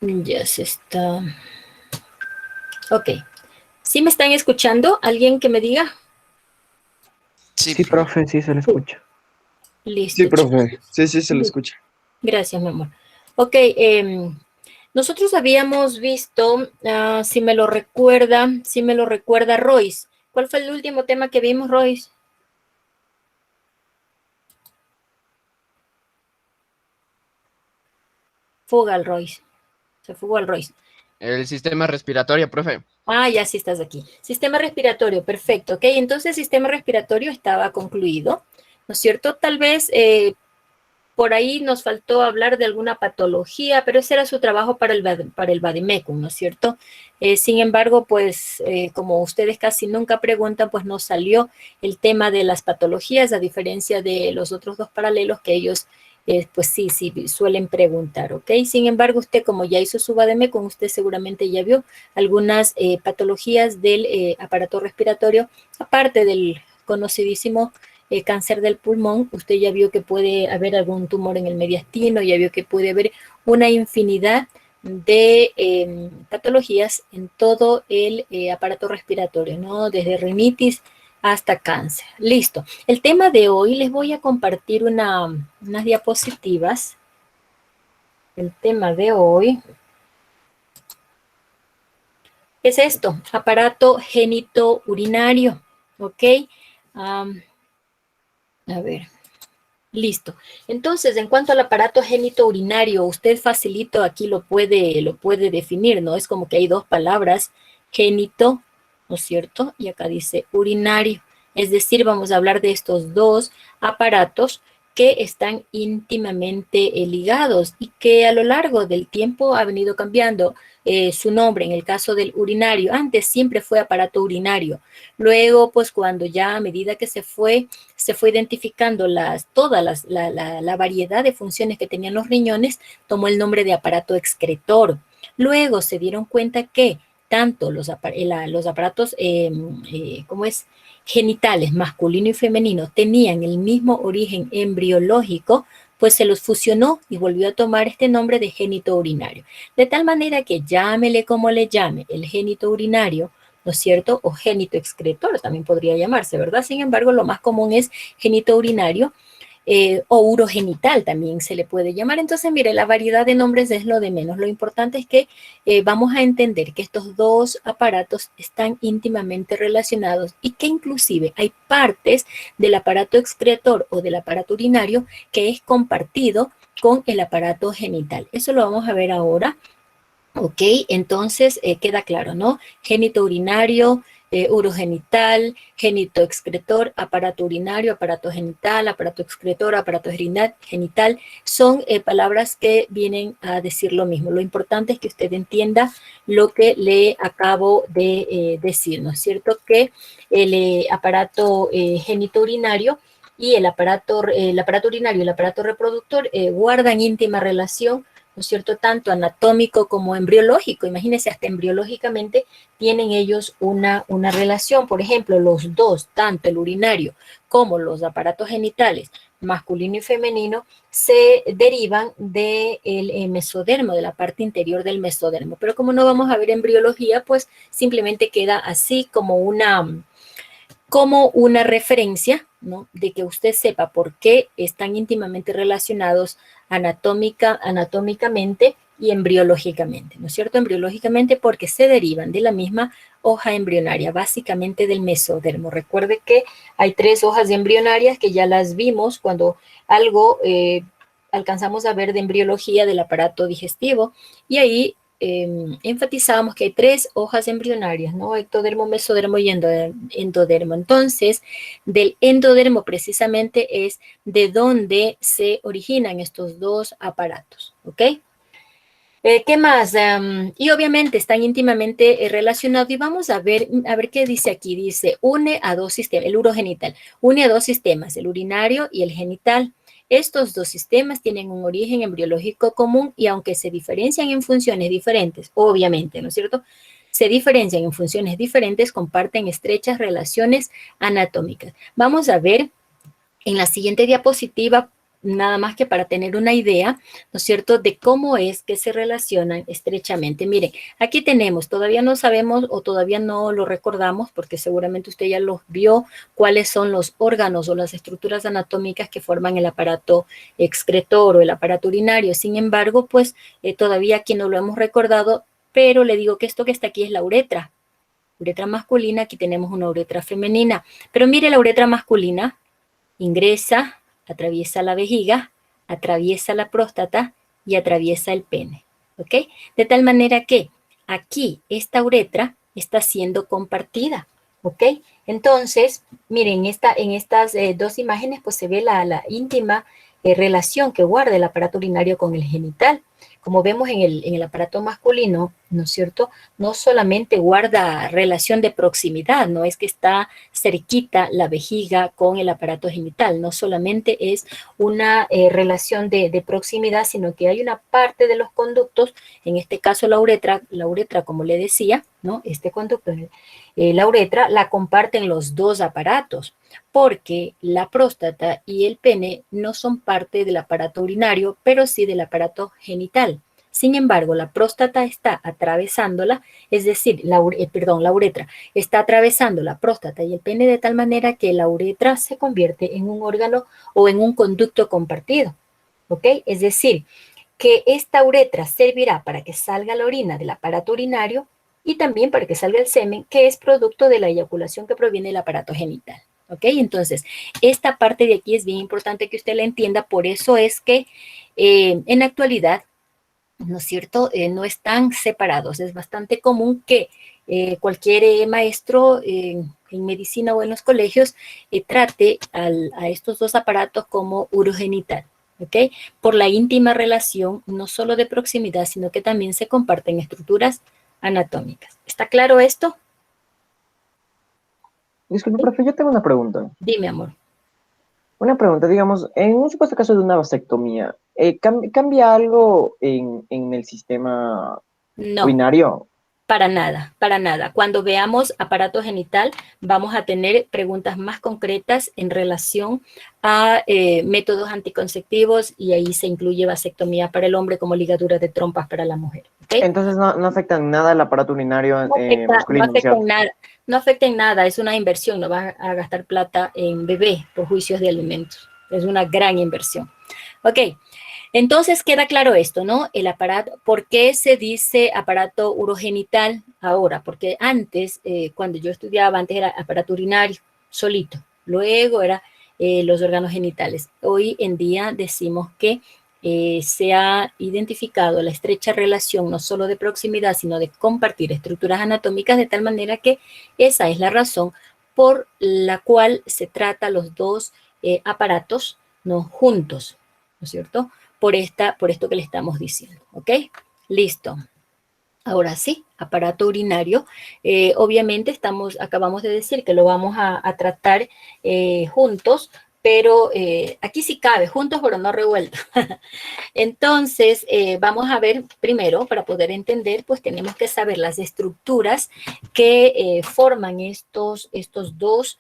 Ya se está. Ok. ¿Sí me están escuchando? ¿Alguien que me diga? Sí, Sí, profe. profe, sí se lo Sí. escucha. Sí, Listo, chicos. profe. Sí, sí, se lo Listo. escucha. Gracias, mi amor. Ok, nosotros habíamos visto, si me lo recuerda Royce. ¿Cuál fue el último tema que vimos, Royce? Fuga al Royce. Se fugó al Royce. El sistema respiratorio, profe. Ah, ya sí estás aquí. Sistema respiratorio, perfecto. Ok, entonces el sistema respiratorio estaba concluido, ¿no es cierto? Tal vez por ahí nos faltó hablar de alguna patología, pero ese era su trabajo para el Vademecum, ¿no es cierto? Sin embargo, pues como ustedes casi nunca preguntan, pues no salió el tema de las patologías, a diferencia de los otros dos paralelos que ellos, pues sí, sí, suelen preguntar, ¿ok? Sin embargo, usted como ya hizo su Vademecum, usted seguramente ya vio algunas patologías del aparato respiratorio, aparte del conocidísimo cáncer del pulmón, usted ya vio que puede haber algún tumor en el mediastino, ya vio que puede haber una infinidad de patologías en todo el aparato respiratorio, ¿no? Desde rinitis hasta cáncer. Listo. El tema de hoy les voy a compartir unas diapositivas. El tema de hoy es esto, aparato genitourinario, ¿ok? Um, a ver. Listo. Entonces, en cuanto al aparato genitourinario, usted facilito aquí lo puede definir, ¿no? Es como que hay dos palabras, genito, ¿no es cierto? Y acá dice urinario. Es decir, vamos a hablar de estos dos aparatos que están íntimamente ligados y que a lo largo del tiempo ha venido cambiando su nombre. En el caso del urinario, antes siempre fue aparato urinario. Luego, pues cuando ya a medida que se fue identificando la variedad de funciones que tenían los riñones, tomó el nombre de aparato excretor. Luego se dieron cuenta que tanto los aparatos, ¿cómo es? Genitales, masculino y femenino, tenían el mismo origen embriológico, pues se los fusionó y volvió a tomar este nombre de génito urinario. De tal manera que llámele como le llame, el génito urinario, ¿no es cierto? O génito excretor también podría llamarse, ¿verdad? Sin embargo, lo más común es génito urinario o urogenital también se le puede llamar. Entonces, mire, la variedad de nombres es lo de menos. Lo importante es que vamos a entender que estos dos aparatos están íntimamente relacionados y que inclusive hay partes del aparato excretor o del aparato urinario que es compartido con el aparato genital. Eso lo vamos a ver ahora. Ok, entonces queda claro, ¿no? Génito urinario, urogenital, génito excretor, aparato urinario, aparato excretor, aparato genital, son palabras que vienen a decir lo mismo. Lo importante es que usted entienda lo que le acabo de decir, ¿no es cierto? Que el aparato génito urinario y el aparato urinario y el aparato reproductor guardan íntima relación, ¿no es cierto? Tanto anatómico como embriológico. Imagínense, hasta embriológicamente tienen ellos una relación. Por ejemplo, los dos, tanto el urinario como los aparatos genitales, masculino y femenino, se derivan del mesodermo, de la parte interior del mesodermo. Pero como no vamos a ver embriología, pues simplemente queda así como una referencia, ¿no? De que usted sepa por qué están íntimamente relacionados anatómicamente y embriológicamente, ¿no es cierto? Embriológicamente porque se derivan de la misma hoja embrionaria, básicamente del mesodermo. Recuerde que hay 3 hojas embrionarias que ya las vimos cuando algo alcanzamos a ver de embriología del aparato digestivo y ahí enfatizamos que hay 3 hojas embrionarias, ¿no? Ectodermo, mesodermo y endodermo. Entonces, del endodermo precisamente es de donde se originan estos dos aparatos, ¿ok? ¿Qué más? Y obviamente están íntimamente relacionados y vamos a ver qué dice aquí. Dice, une a dos sistemas, el urogenital, une a dos sistemas, el urinario y el genital. Estos dos sistemas tienen un origen embriológico común y aunque se diferencian en funciones diferentes, obviamente, ¿no es cierto? Se diferencian en funciones diferentes, comparten estrechas relaciones anatómicas. Vamos a ver en la siguiente diapositiva nada más que para tener una idea, ¿no es cierto?, de cómo es que se relacionan estrechamente. Miren, aquí tenemos, todavía no sabemos o todavía no lo recordamos, porque seguramente usted ya los vio, cuáles son los órganos o las estructuras anatómicas que forman el aparato excretor o el aparato urinario. Sin embargo, pues todavía aquí no lo hemos recordado, pero le digo que esto que está aquí es la uretra. Uretra masculina, aquí tenemos una uretra femenina. Pero mire la uretra masculina, ingresa, atraviesa la vejiga, atraviesa la próstata y atraviesa el pene, ¿ok? De tal manera que aquí esta uretra está siendo compartida, ¿ok? Entonces, miren, en estas dos imágenes pues se ve la íntima relación que guarda el aparato urinario con el genital. Como vemos en el aparato masculino, ¿no es cierto?, no solamente guarda relación de proximidad, no es que está cerquita la vejiga con el aparato genital, no solamente es una relación de proximidad, sino que hay una parte de los conductos, en este caso la uretra como le decía, ¿no?, este conducto, la uretra, la comparten los dos aparatos, porque la próstata y el pene no son parte del aparato urinario, pero sí del aparato genital. Sin embargo, la próstata está atravesándola, es decir, la uretra está atravesando la próstata y el pene de tal manera que la uretra se convierte en un órgano o en un conducto compartido, ¿ok? Es decir, que esta uretra servirá para que salga la orina del aparato urinario y también para que salga el semen, que es producto de la eyaculación que proviene del aparato genital. ¿Ok? Entonces, esta parte de aquí es bien importante que usted la entienda, por eso es que en la actualidad, ¿no es cierto?, no están separados. Es bastante común que cualquier maestro en medicina o en los colegios trate a estos dos aparatos como urogenital, ¿ok? Por la íntima relación, no solo de proximidad, sino que también se comparten estructuras anatómicas. ¿Está claro esto? Disculpe, profe, yo tengo una pregunta. Dime, amor. Una pregunta, digamos, en un supuesto caso de una vasectomía, ¿cambia algo en el sistema No. urinario? Para nada, para nada. Cuando veamos aparato genital, vamos a tener preguntas más concretas en relación a métodos anticonceptivos y ahí se incluye vasectomía para el hombre como ligadura de trompas para la mujer. ¿Okay? Entonces no afecta en nada el aparato urinario No masculino, ¿no es afecta en cierto? nada, no afecta en nada, es una inversión, no vas a gastar plata en bebé por juicios de alimentos. Es una gran inversión. Ok, entonces queda claro esto, ¿no? El aparato, ¿por qué se dice aparato urogenital ahora? Porque antes, cuando yo estudiaba, antes era aparato urinario, solito. Luego era los órganos genitales. Hoy en día decimos que se ha identificado la estrecha relación no solo de proximidad, sino de compartir estructuras anatómicas de tal manera que esa es la razón por la cual se trata los dos aparatos, ¿no?, juntos, ¿no es cierto?, por esto que le estamos diciendo, ¿ok? Listo. Ahora sí, aparato urinario. Obviamente acabamos de decir que lo vamos a tratar juntos, pero aquí sí cabe, juntos pero no revueltos. Entonces, vamos a ver primero, para poder entender, pues tenemos que saber las estructuras que forman estos dos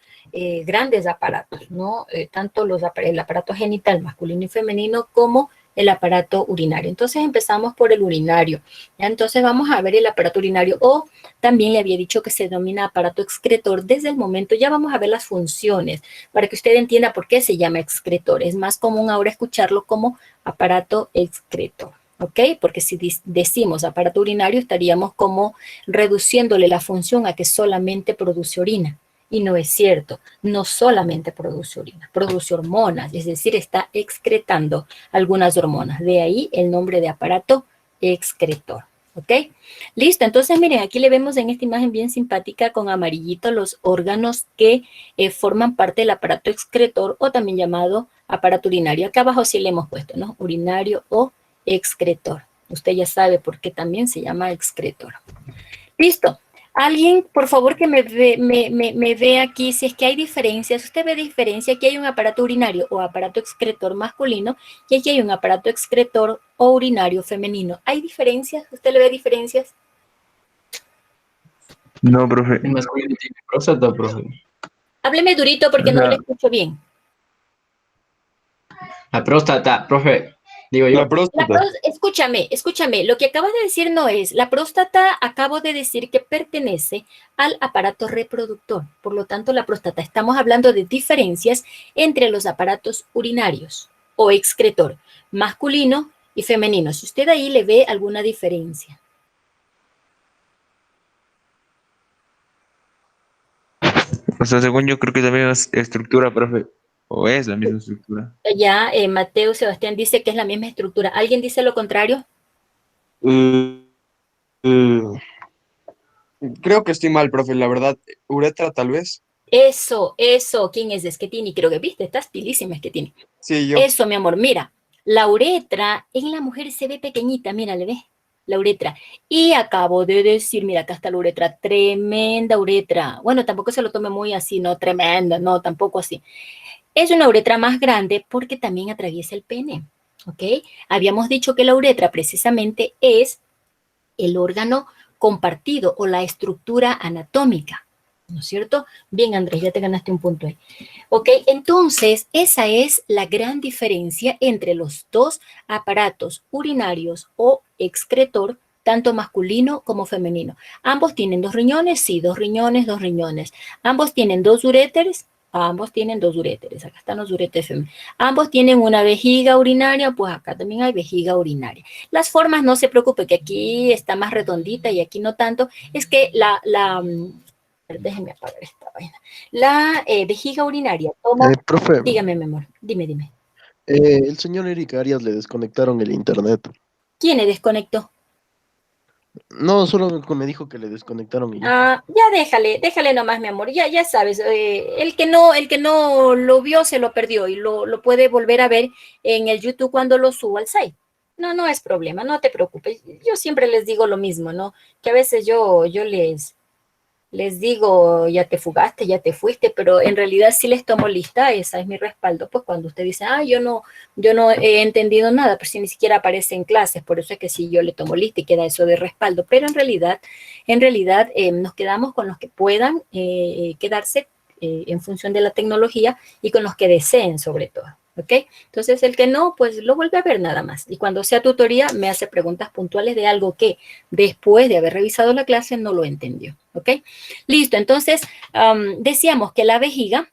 grandes aparatos, ¿no? Tanto el aparato genital masculino y femenino como el aparato urinario. Entonces empezamos por el urinario. ¿Ya? Entonces vamos a ver el aparato urinario, o también le había dicho que se denomina aparato excretor desde el momento, ya vamos a ver las funciones, para que usted entienda por qué se llama excretor. Es más común ahora escucharlo como aparato excretor, ¿ok? Porque si decimos aparato urinario, estaríamos como reduciéndole la función a que solamente produce orina. Y no es cierto, no solamente produce orina, produce hormonas, es decir, está excretando algunas hormonas. De ahí el nombre de aparato excretor, ¿ok? Listo, entonces miren, aquí le vemos en esta imagen bien simpática con amarillito los órganos que forman parte del aparato excretor o también llamado aparato urinario. Acá abajo sí le hemos puesto, ¿no? Urinario o excretor. Usted ya sabe por qué también se llama excretor. Listo. Alguien, por favor, que me ve aquí si es que hay diferencias. Usted ve diferencia. Aquí hay un aparato urinario o aparato excretor masculino y aquí hay un aparato excretor o urinario femenino. ¿Hay diferencias? ¿Usted le ve diferencias? No, profe. El masculino tiene próstata, profe. Hábleme durito porque O no le sea, escucho bien. La próstata, profe, digo yo. La próstata. Escúchame, lo que acabas de decir no es, la próstata acabo de decir que pertenece al aparato reproductor, por lo tanto la próstata, estamos hablando de diferencias entre los aparatos urinarios o excretor, masculino y femenino, si usted ahí le ve alguna diferencia. O sea, según yo creo que es la misma estructura, profe. O es la misma estructura. Ya Mateo Sebastián dice que es la misma estructura, ¿alguien dice lo contrario? Eh, eh, creo que estoy mal, profe, la verdad. Uretra, tal vez. Eso, ¿quién es Schettini? Creo que viste, estás pilísima Schettini. Sí, yo. Eso, mi amor, mira, la uretra en la mujer se ve pequeñita, mira, le ves, la uretra. Y acabo de decir, mira, acá está la uretra, tremenda uretra. Bueno, tampoco se lo tome muy así, no, tremenda, no, tampoco así. Es una uretra más grande porque también atraviesa el pene, ¿ok? Habíamos dicho que la uretra precisamente es el órgano compartido o la estructura anatómica, ¿no es cierto? Bien, Andrés, ya te ganaste un punto ahí. Ok, entonces esa es la gran diferencia entre los dos aparatos urinarios o excretor, tanto masculino como femenino. Ambos tienen 2 riñones, sí, 2 riñones, 2 riñones. Ambos tienen 2 uréteres, ambos tienen 2 uréteres, acá están los uréteres femeninos. Ambos tienen una vejiga urinaria, pues acá también hay vejiga urinaria. Las formas, no se preocupe, que aquí está más redondita y aquí no tanto, es que déjeme apagar esta vaina. La vejiga urinaria toma... Profe, Dígame, mi amor, dime. el señor Eric Arias le desconectaron el internet. ¿Quién le desconectó? No, solo me dijo que le desconectaron y ya. Ah, ya déjale nomás, mi amor, ya sabes, el que no lo vio se lo perdió y lo puede volver a ver en el YouTube cuando lo suba al site. No es problema, no te preocupes. Yo siempre les digo lo mismo, ¿no? Que a veces yo les digo, ya te fugaste, ya te fuiste, pero en realidad sí les tomo lista, esa es mi respaldo, pues cuando usted dice, yo no he entendido nada, pues si ni siquiera aparece en clases, por eso es que sí yo le tomo lista y queda eso de respaldo, pero en realidad nos quedamos con los que puedan quedarse en función de la tecnología y con los que deseen sobre todo. ¿Ok? Entonces, el que no, pues lo vuelve a ver nada más. Y cuando sea tutoría, me hace preguntas puntuales de algo que después de haber revisado la clase no lo entendió. ¿Ok? Listo, entonces decíamos que la vejiga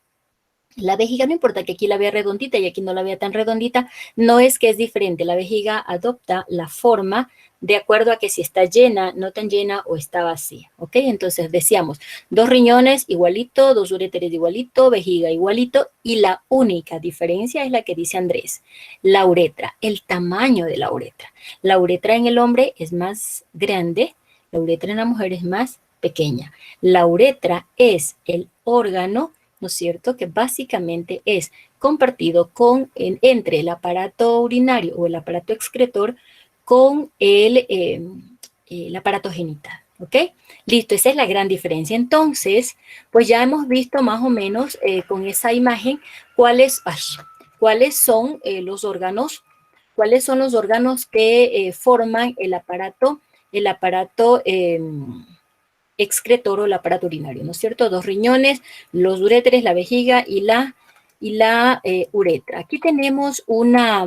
no importa que aquí la vea redondita y aquí no la vea tan redondita, no es que es diferente. La vejiga adopta la forma de acuerdo a que si está llena, no tan llena o está vacía. ¿Ok? Entonces decíamos, 2 riñones igualito, 2 uréteres igualito, vejiga igualito y la única diferencia es la que dice Andrés, la uretra, el tamaño de la uretra. La uretra en el hombre es más grande, la uretra en la mujer es más pequeña. La uretra es el órgano, ¿no es cierto?, que básicamente es compartido entre el aparato urinario o el aparato excretor con el aparato genital, ¿ok? Listo, esa es la gran diferencia. Entonces, pues ya hemos visto más o menos con esa imagen cuáles son los órganos que forman el aparato excretor o el aparato urinario, ¿no es cierto? 2 riñones, los uréteres, la vejiga y la uretra. Aquí tenemos una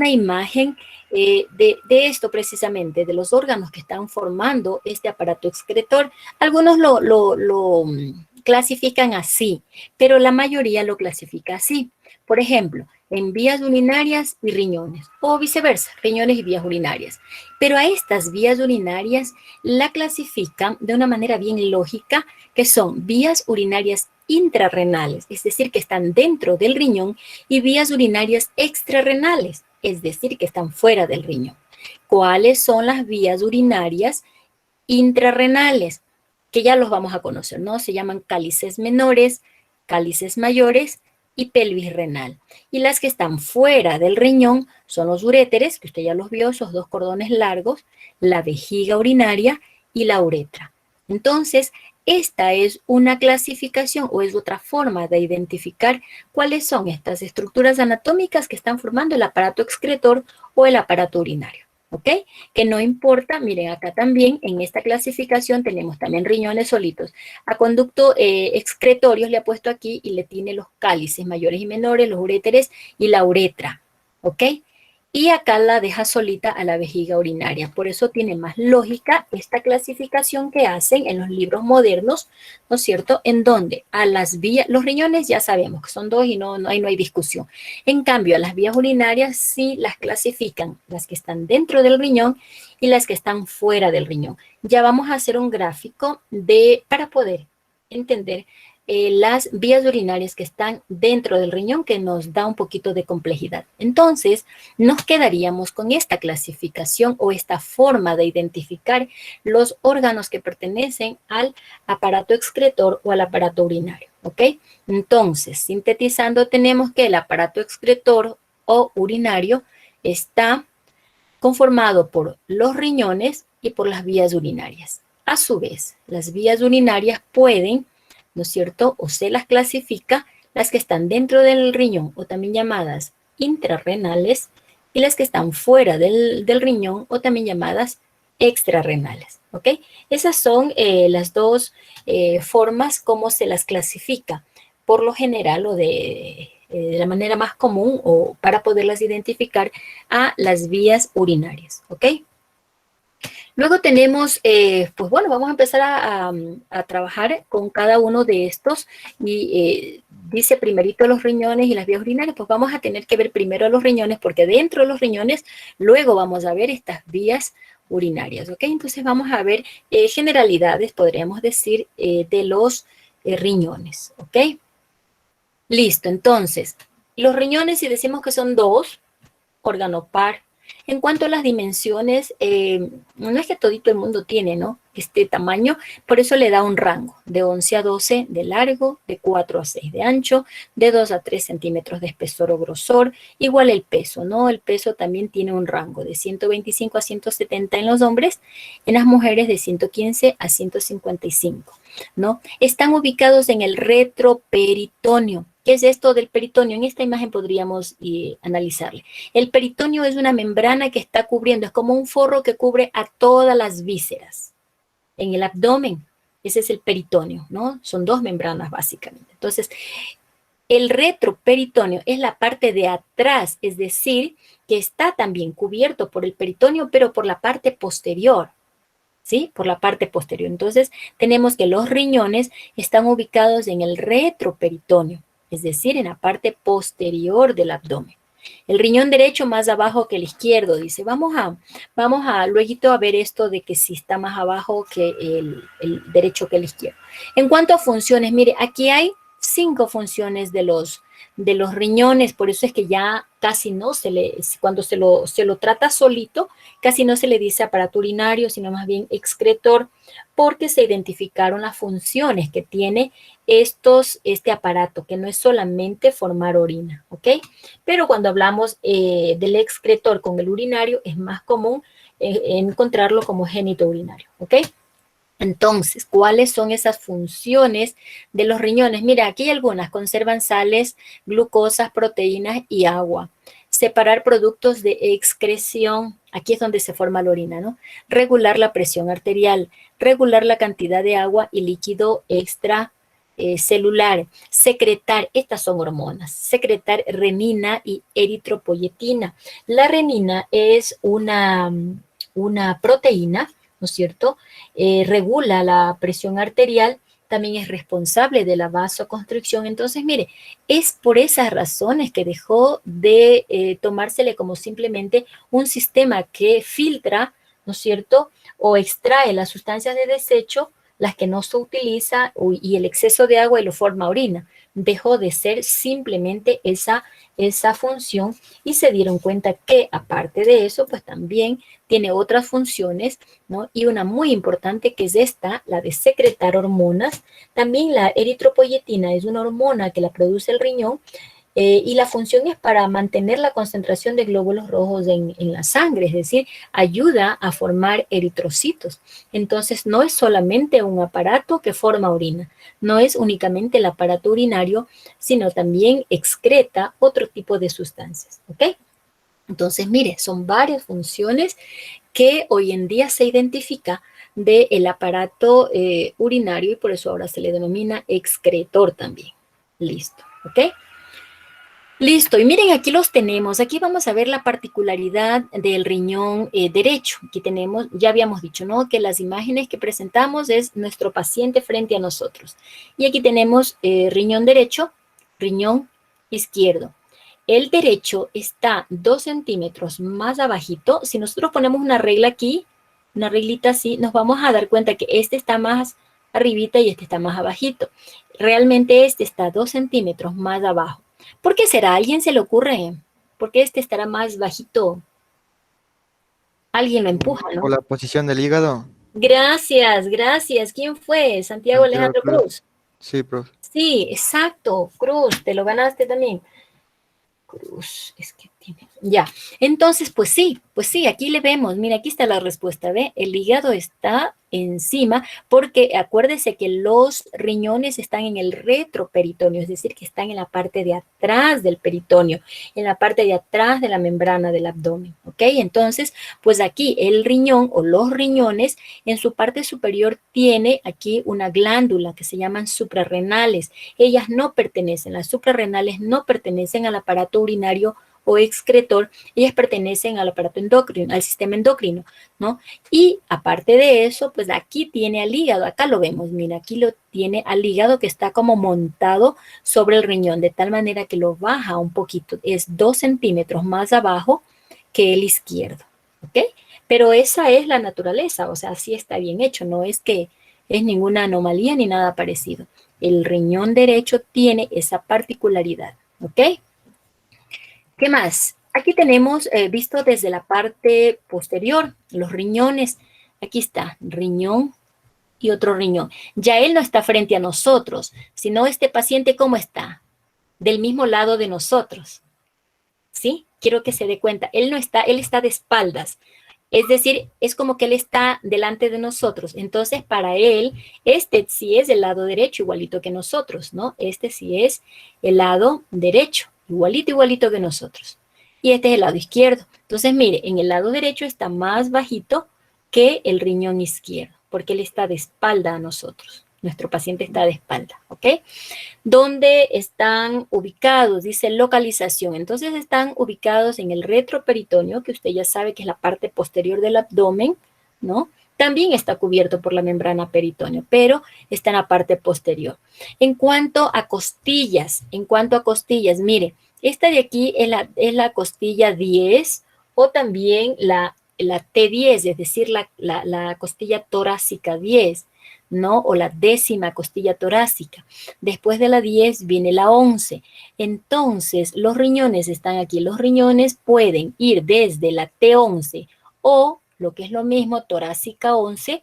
imagen de esto precisamente, de los órganos que están formando este aparato excretor. Algunos lo clasifican así, pero la mayoría lo clasifica así. Por ejemplo, en vías urinarias y riñones, o viceversa, riñones y vías urinarias. Pero a estas vías urinarias la clasifican de una manera bien lógica, que son vías urinarias intrarrenales, es decir, que están dentro del riñón, y vías urinarias extrarrenales, es decir, que están fuera del riñón. ¿Cuáles son las vías urinarias intrarrenales? Que ya los vamos a conocer, ¿no? Se llaman cálices menores, cálices mayores y pelvis renal. Y las que están fuera del riñón son los uréteres, que usted ya los vio, esos 2 cordones largos, la vejiga urinaria y la uretra. Entonces, esta es una clasificación o es otra forma de identificar cuáles son estas estructuras anatómicas que están formando el aparato excretor o el aparato urinario. ¿ok? Que no importa, miren, acá también en esta clasificación tenemos también riñones solitos. A conducto excretorios le ha puesto aquí y le tiene los cálices mayores y menores, los uréteres y la uretra, ¿ok? Y acá la deja solita a la vejiga urinaria. Por eso tiene más lógica esta clasificación que hacen en los libros modernos, ¿no es cierto? En donde a las vías, los riñones ya sabemos que son dos y no hay discusión. En cambio, a las vías urinarias sí las clasifican, las que están dentro del riñón y las que están fuera del riñón. Ya vamos a hacer un gráfico para poder entender las vías urinarias que están dentro del riñón, que nos da un poquito de complejidad. Entonces, nos quedaríamos con esta clasificación o esta forma de identificar los órganos que pertenecen al aparato excretor o al aparato urinario, ¿ok? Entonces, sintetizando, tenemos que el aparato excretor o urinario está conformado por los riñones y por las vías urinarias. A su vez, las vías urinarias pueden, ¿no es cierto?, o se las clasifica las que están dentro del riñón, o también llamadas intrarrenales, y las que están fuera del riñón, o también llamadas extrarrenales, ¿ok? Esas son las dos formas como se las clasifica, por lo general, o de la manera más común, o para poderlas identificar a las vías urinarias, ¿ok? Luego tenemos, pues bueno, vamos a empezar a trabajar con cada uno de estos y dice primerito los riñones y las vías urinarias, pues vamos a tener que ver primero los riñones porque dentro de los riñones luego vamos a ver estas vías urinarias, ¿ok? Entonces vamos a ver generalidades, podríamos decir, de los riñones, ¿ok? Listo, entonces, los riñones, si decimos que son dos, órgano par. En cuanto a las dimensiones, no es que todito el mundo tiene, ¿no?, este tamaño, por eso le da un rango de 11 a 12 de largo, de 4 a 6 de ancho, de 2 a 3 centímetros de espesor o grosor, igual el peso, ¿no? El peso también tiene un rango de 125 a 170 en los hombres, en las mujeres de 115 a 155, ¿no? Están ubicados en el retroperitoneo. ¿Qué es esto del peritoneo? En esta imagen podríamos analizarle. El peritoneo es una membrana que está cubriendo, es como un forro que cubre a todas las vísceras. En el abdomen, ese es el peritoneo, ¿no? Son dos membranas básicamente. Entonces, el retroperitoneo es la parte de atrás, es decir, que está también cubierto por el peritoneo, pero por la parte posterior. ¿Sí? Por la parte posterior. Entonces, tenemos que los riñones están ubicados en el retroperitoneo, es decir, en la parte posterior del abdomen. El riñón derecho más abajo que el izquierdo, dice. Vamos a luego a ver esto de que si está más abajo que el derecho que el izquierdo. En cuanto a funciones, mire, aquí hay 5 funciones de los riñones, por eso es que ya casi no se le, cuando se lo trata solito, casi no se le dice aparato urinario, sino más bien excretor, porque se identificaron las funciones que tiene este aparato, que no es solamente formar orina, ¿ok? Pero cuando hablamos del excretor con el urinario, es más común encontrarlo como genitourinario, ¿ok? Entonces, ¿cuáles son esas funciones de los riñones? Mira, aquí hay algunas. Conservan sales, glucosas, proteínas y agua. Separar productos de excreción. Aquí es donde se forma la orina, ¿no? Regular la presión arterial. Regular la cantidad de agua y líquido extracelular. Secretar, estas son hormonas. Secretar renina y eritropoyetina. La renina es una proteína, ¿no es cierto? Regula la presión arterial, también es responsable de la vasoconstricción. Entonces, mire, es por esas razones que dejó de tomársele como simplemente un sistema que filtra, ¿no es cierto?, o extrae las sustancias de desecho, las que no se utiliza, y el exceso de agua y lo forma orina. Dejó de ser simplemente esa función y se dieron cuenta que aparte de eso, pues también tiene otras funciones, ¿no? Y una muy importante que es esta, la de secretar hormonas. También la eritropoyetina es una hormona que la produce el riñón y la función es para mantener la concentración de glóbulos rojos en la sangre, es decir, ayuda a formar eritrocitos. Entonces, no es solamente un aparato que forma orina, no es únicamente el aparato urinario, sino también excreta otro tipo de sustancias, ¿ok? Entonces, mire, son varias funciones que hoy en día se identifica del aparato urinario y por eso ahora se le denomina excretor también. Listo, ¿ok? Listo, y miren, aquí los tenemos. Aquí vamos a ver la particularidad del riñón derecho. Aquí tenemos, ya habíamos dicho, ¿no? Que las imágenes que presentamos es nuestro paciente frente a nosotros. Y aquí tenemos riñón derecho, riñón izquierdo. El derecho está 2 centímetros más abajito. Si nosotros ponemos una regla aquí, una reglita así, nos vamos a dar cuenta que este está más arribita y este está más abajito. Realmente este está 2 centímetros más abajo. ¿Por qué será? ¿A alguien se le ocurre? ¿Por qué este estará más bajito? Alguien lo empuja, ¿no? Por la posición del hígado. Gracias, gracias. ¿Quién fue? Santiago Alejandro Cruz. Sí, profe. Sí, exacto, Cruz, te lo ganaste también. Cruz, es que tiene... Ya, entonces, pues sí, aquí le vemos, mira, aquí está la respuesta, ¿ve? El hígado está encima porque acuérdese que los riñones están en el retroperitoneo, es decir, que están en la parte de atrás del peritoneo, en la parte de atrás de la membrana del abdomen, ¿ok? Entonces, pues aquí el riñón o los riñones en su parte superior tiene aquí una glándula que se llaman suprarrenales. Ellas no pertenecen, las suprarrenales no pertenecen al aparato urinario o excretor, ellas pertenecen al aparato endocrino, al sistema endocrino, ¿no? Y aparte de eso, pues aquí tiene al hígado, acá lo vemos, mira, aquí lo tiene al hígado que está como montado sobre el riñón, de tal manera que lo baja un poquito, es 2 centímetros más abajo que el izquierdo, ¿ok? Pero esa es la naturaleza, o sea, sí está bien hecho, no es que es ninguna anomalía ni nada parecido. El riñón derecho tiene esa particularidad, ¿ok? ¿Qué más? Aquí tenemos visto desde la parte posterior, los riñones. Aquí está, riñón y otro riñón. Ya él no está frente a nosotros, sino este paciente, ¿cómo está? Del mismo lado de nosotros. ¿Sí? Quiero que se dé cuenta. Él no está, él está de espaldas. Es decir, es como que él está delante de nosotros. Entonces, para él, este sí es el lado derecho, igualito que nosotros, ¿no? Este sí es el lado derecho, igualito que nosotros. Y este es el lado izquierdo. Entonces, mire, en el lado derecho está más bajito que el riñón izquierdo, porque él está de espalda a nosotros. Nuestro paciente está de espalda, ¿ok? ¿Dónde están ubicados? Dice localización. Entonces están ubicados en el retroperitoneo, que usted ya sabe que es la parte posterior del abdomen, ¿no? También está cubierto por la membrana peritoneo, pero está en la parte posterior. En cuanto a costillas, mire, esta de aquí es la costilla 10 o también la T10, es decir, la costilla torácica 10. ¿No? O la 10ª costilla torácica. Después de la 10 viene la 11. Entonces, los riñones están aquí. Los riñones pueden ir desde la T11 o, lo que es lo mismo, torácica 11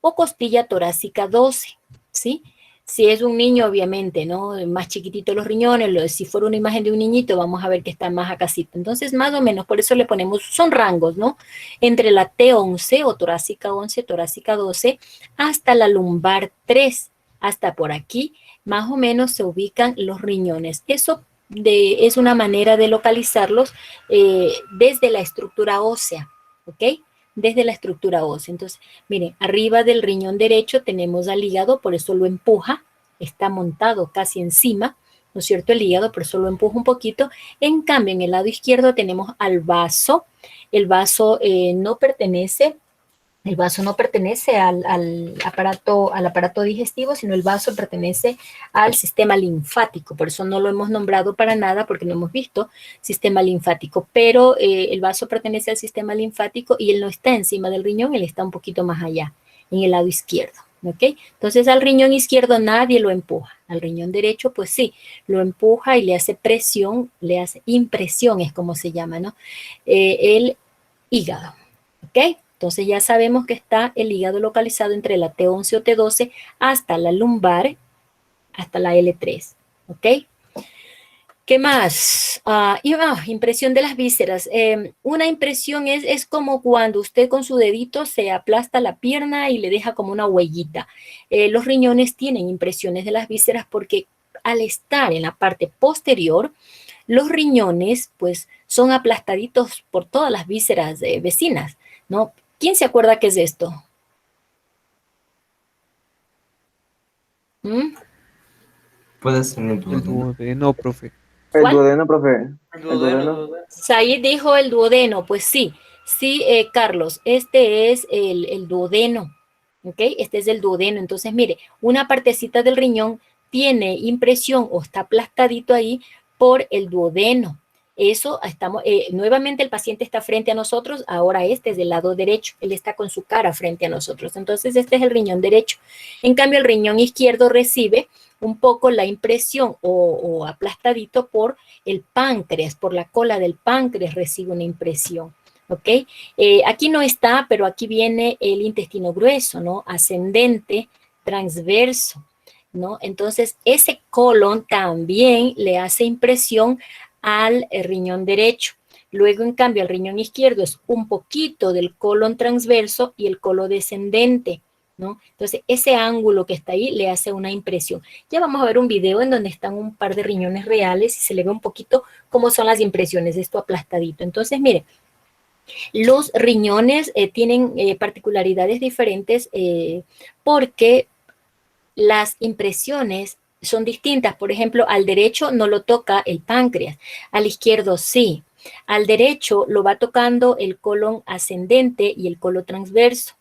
o costilla torácica 12, ¿sí? Si es un niño, obviamente, ¿no? Más chiquitito los riñones, si fuera una imagen de un niñito, vamos a ver que está más acasito. Entonces, más o menos, por eso le ponemos, son rangos, ¿no? Entre la T11 o torácica 11, torácica 12, hasta la lumbar 3, hasta por aquí, más o menos se ubican los riñones. Eso es una manera de localizarlos desde la estructura ósea, ¿ok? Desde la estructura ósea. Entonces, miren, arriba del riñón derecho tenemos al hígado, por eso lo empuja, está montado casi encima, ¿no es cierto? El hígado, por eso lo empuja un poquito. En cambio, en el lado izquierdo tenemos al vaso. El vaso no pertenece al aparato digestivo, sino el vaso pertenece al sistema linfático. Por eso no lo hemos nombrado para nada, porque no hemos visto sistema linfático. Pero el vaso pertenece al sistema linfático y él no está encima del riñón, él está un poquito más allá, en el lado izquierdo. ¿Ok? Entonces al riñón izquierdo nadie lo empuja. Al riñón derecho, pues sí, lo empuja y le hace presión, le hace impresión, es como se llama, ¿no? El hígado. ¿Ok? Entonces ya sabemos que está el hígado localizado entre la T11 o T12 hasta la lumbar, hasta la L3. ¿Ok? ¿Qué más? Impresión de las vísceras. Una impresión es como cuando usted con su dedito se aplasta la pierna y le deja como una huellita. Los riñones tienen impresiones de las vísceras porque al estar en la parte posterior, Los riñones, pues, son aplastaditos por todas las vísceras vecinas, ¿no? ¿Quién se acuerda qué es esto? ¿Mm? Puede ser el El duodeno. duodeno, profe. El ¿Cuál? duodeno, profe. El duodeno. Said dijo el duodeno, pues sí, sí, Carlos, este es el duodeno, ¿ok? Este es el duodeno, entonces mire, una partecita del riñón tiene impresión o está aplastadito ahí por el duodeno. Eso estamos, nuevamente el paciente está frente a nosotros, ahora este es del lado derecho, él está con su cara frente a nosotros, entonces este es el riñón derecho. En cambio, el riñón izquierdo recibe un poco la impresión o aplastadito por el páncreas, por la cola del páncreas recibe una impresión, ¿ok? Aquí no está, pero aquí viene el intestino grueso, ¿no? Ascendente, transverso, ¿no? Entonces, ese colon también le hace impresión al riñón derecho. Luego, en cambio, el riñón izquierdo es un poquito del colon transverso y el colon descendente, ¿no? Entonces, ese ángulo que está ahí le hace una impresión. Ya vamos a ver un video en donde están un par de riñones reales y se le ve un poquito cómo son las impresiones de esto aplastadito. Entonces, mire, los riñones tienen particularidades diferentes porque las impresiones son distintas. Por ejemplo, al derecho no lo toca el páncreas, al izquierdo sí. Al derecho lo va tocando el colon ascendente y el colon transverso.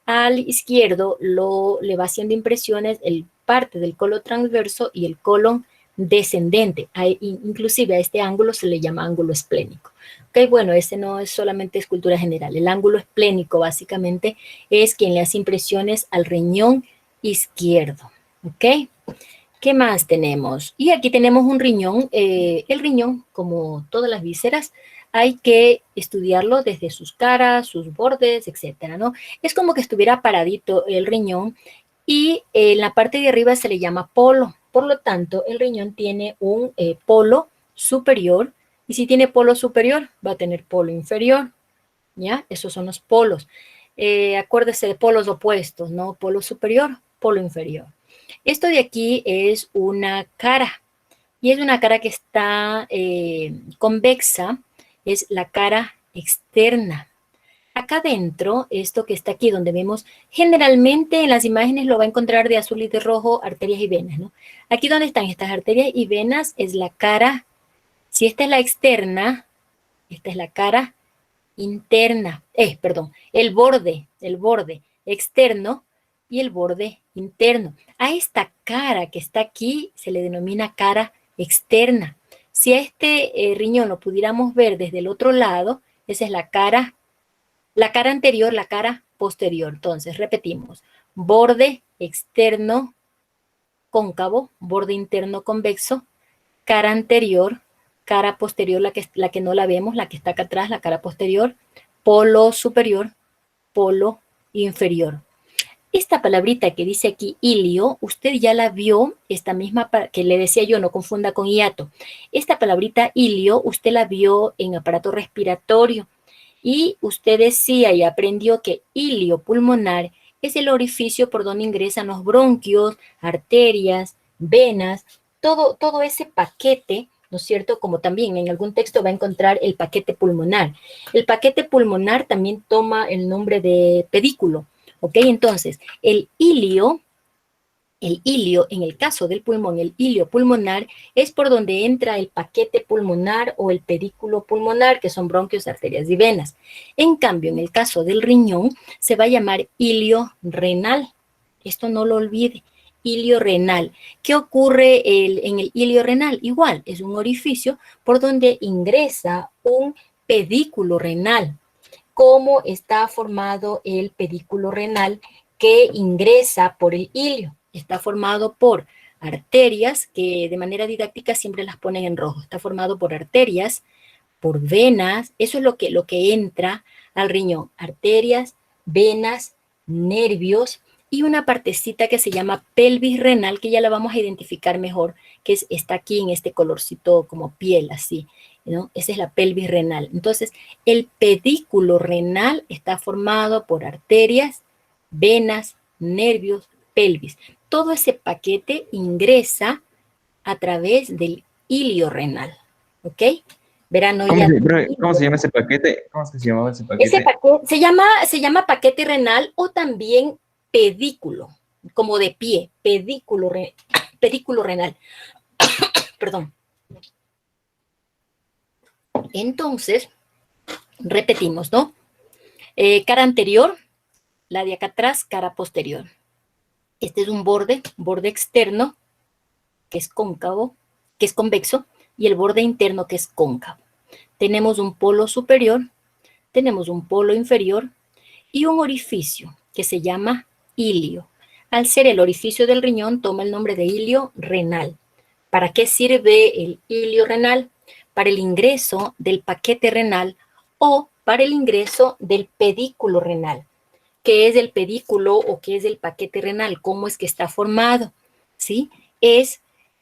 Al izquierdo le va haciendo impresiones el parte del colon transverso y el colon descendente. Inclusive a este ángulo se le llama ángulo esplénico. Ok, bueno, ese no es solamente escultura general. El ángulo esplénico básicamente es quien le hace impresiones al riñón izquierdo. ¿Ok? ¿Qué más tenemos? Y aquí tenemos un riñón. El riñón, como todas las vísceras, hay que estudiarlo desde sus caras, sus bordes, etcétera, ¿no? Es como que estuviera paradito el riñón y en la parte de arriba se le llama polo. Por lo tanto, el riñón tiene un polo superior y si tiene polo superior, va a tener polo inferior, ¿ya? Esos son los polos. Acuérdese de polos opuestos, ¿no? Polo superior, polo inferior. Esto de aquí es una cara y es una cara que está convexa, es la cara externa. Acá adentro, esto que está aquí donde vemos, generalmente en las imágenes lo va a encontrar de azul y de rojo, arterias y venas, ¿no? Aquí donde están estas arterias y venas es la cara, si esta es la externa, esta es la cara interna, perdón, el borde externo y el borde interno. A esta cara que está aquí se le denomina cara externa. Si a este riñón lo pudiéramos ver desde el otro lado, esa es la cara anterior, la cara posterior. Entonces, repetimos, borde externo cóncavo, borde interno convexo, cara anterior, cara posterior, la que no la vemos, la que está acá atrás, la cara posterior, polo superior, polo inferior. Esta palabrita que dice aquí ilio, usted ya la vio, esta misma que le decía yo, no confunda con hiato. Esta palabrita ilio, usted la vio en aparato respiratorio y usted decía y aprendió que ilio pulmonar es el orificio por donde ingresan los bronquios, arterias, venas, todo ese paquete, ¿no es cierto? Como también en algún texto va a encontrar el paquete pulmonar. El paquete pulmonar también toma el nombre de pedículo, ¿ok? Entonces, el ilio, en el caso del pulmón, el ilio pulmonar es por donde entra el paquete pulmonar o el pedículo pulmonar, que son bronquios, arterias y venas. En cambio, en el caso del riñón, se va a llamar ilio renal. Esto no lo olvide. Ilio renal. ¿Qué ocurre en el ilio renal? Igual, es un orificio por donde ingresa un pedículo renal. ¿Cómo está formado el pedículo renal que ingresa por el ilio? Está formado por arterias, que de manera didáctica siempre las ponen en rojo. Está formado por arterias, por venas, eso es lo que entra al riñón. Arterias, venas, nervios y una partecita que se llama pelvis renal, que ya la vamos a identificar mejor, que está aquí en este colorcito como piel, así, ¿no? Esa es la pelvis renal. Entonces, el pedículo renal está formado por arterias, venas, nervios, pelvis. Todo ese paquete ingresa a través del ilio renal. ¿ok? Verán, hoy ¿Cómo ya... cómo se llama ese paquete? ¿Cómo es que se llamaba ese Ese paquete? paquete se llama paquete renal o también pedículo, como de pie, pedículo renal. Perdón. Entonces, repetimos, ¿no? Cara anterior, la de acá atrás, cara posterior. Este es un borde externo, que es cóncavo, que es convexo, y el borde interno, que es cóncavo. Tenemos un polo superior, tenemos un polo inferior y un orificio que se llama ilio. Al ser el orificio del riñón, toma el nombre de ilio renal. ¿Para qué sirve el ilio renal? Para el ingreso del paquete renal o para el ingreso del pedículo renal. ¿Qué es el pedículo o qué es el paquete renal? ¿Cómo es que está formado? ¿Sí? Es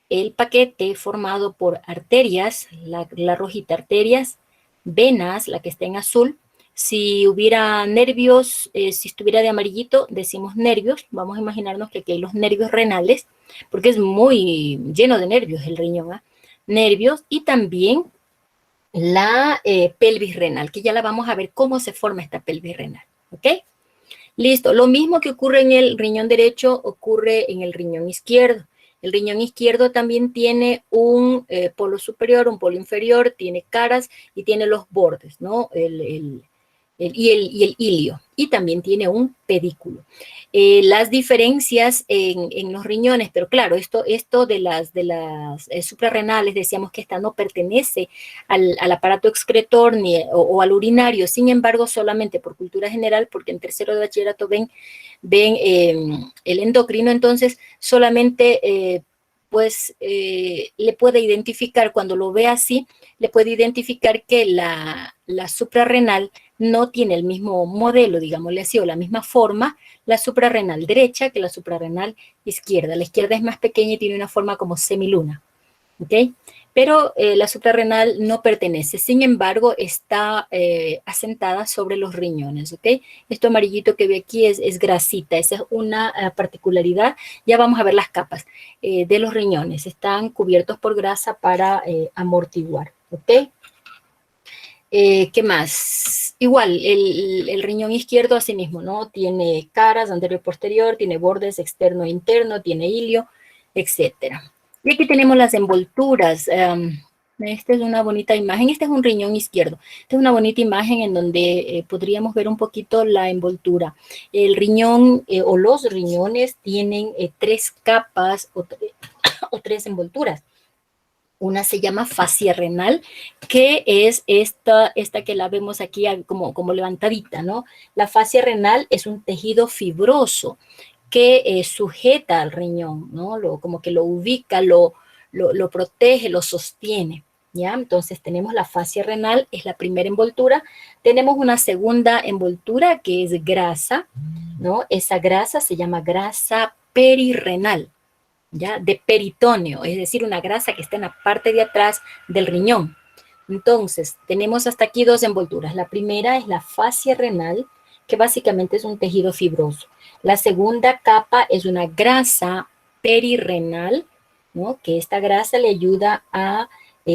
el paquete formado por arterias, la rojita arterias, venas, la que está en azul. Si hubiera nervios, si estuviera de amarillito, decimos nervios. Vamos a imaginarnos que aquí hay los nervios renales, porque es muy lleno de nervios el riñón, ¿eh? Nervios y también la pelvis renal, que ya la vamos a ver cómo se forma esta pelvis renal, ¿ok? Listo, lo mismo que ocurre en el riñón derecho ocurre en el riñón izquierdo. El riñón izquierdo también tiene un polo superior, un polo inferior, tiene caras y tiene los bordes, ¿no? Y el ilio. Y también tiene un pedículo. Las diferencias en los riñones, pero claro, esto de las suprarrenales, decíamos que esta no pertenece al aparato excretor o al urinario, sin embargo, solamente por cultura general, porque en tercero de bachillerato ven el endocrino, entonces solamente le puede identificar, cuando lo ve así, le puede identificar que la suprarrenal no tiene el mismo modelo, digámosle así, o la misma forma, la suprarrenal derecha que la suprarrenal izquierda. La izquierda es más pequeña y tiene una forma como semiluna, ¿ok? Pero la suprarrenal no pertenece, sin embargo, está asentada sobre los riñones, ¿ok? Esto amarillito que ve aquí es grasita, esa es una particularidad. Ya vamos a ver las capas de los riñones, están cubiertos por grasa para amortiguar, ¿ok? ¿Qué más? Igual, el riñón izquierdo asimismo, ¿no? Tiene caras anterior y posterior, tiene bordes externo e interno, tiene ilio, etcétera. Y aquí tenemos las envolturas. Esta es una bonita imagen. Este es un riñón izquierdo. Esta es una bonita imagen en donde podríamos ver un poquito la envoltura. El riñón o los riñones tienen tres capas o tres envolturas. Una se llama fascia renal, que es esta que la vemos aquí como levantadita, ¿no? La fascia renal es un tejido fibroso que sujeta al riñón, ¿no? Como que lo ubica, lo protege, lo sostiene, ¿ya? Entonces tenemos la fascia renal, es la primera envoltura. Tenemos una segunda envoltura que es grasa, ¿no? Esa grasa se llama grasa perirrenal, ¿ya? De peritoneo, es decir, una grasa que está en la parte de atrás del riñón. Entonces, tenemos hasta aquí dos envolturas. La primera es la fascia renal, que básicamente es un tejido fibroso. La segunda capa es una grasa perirrenal, ¿no? Que esta grasa le ayuda a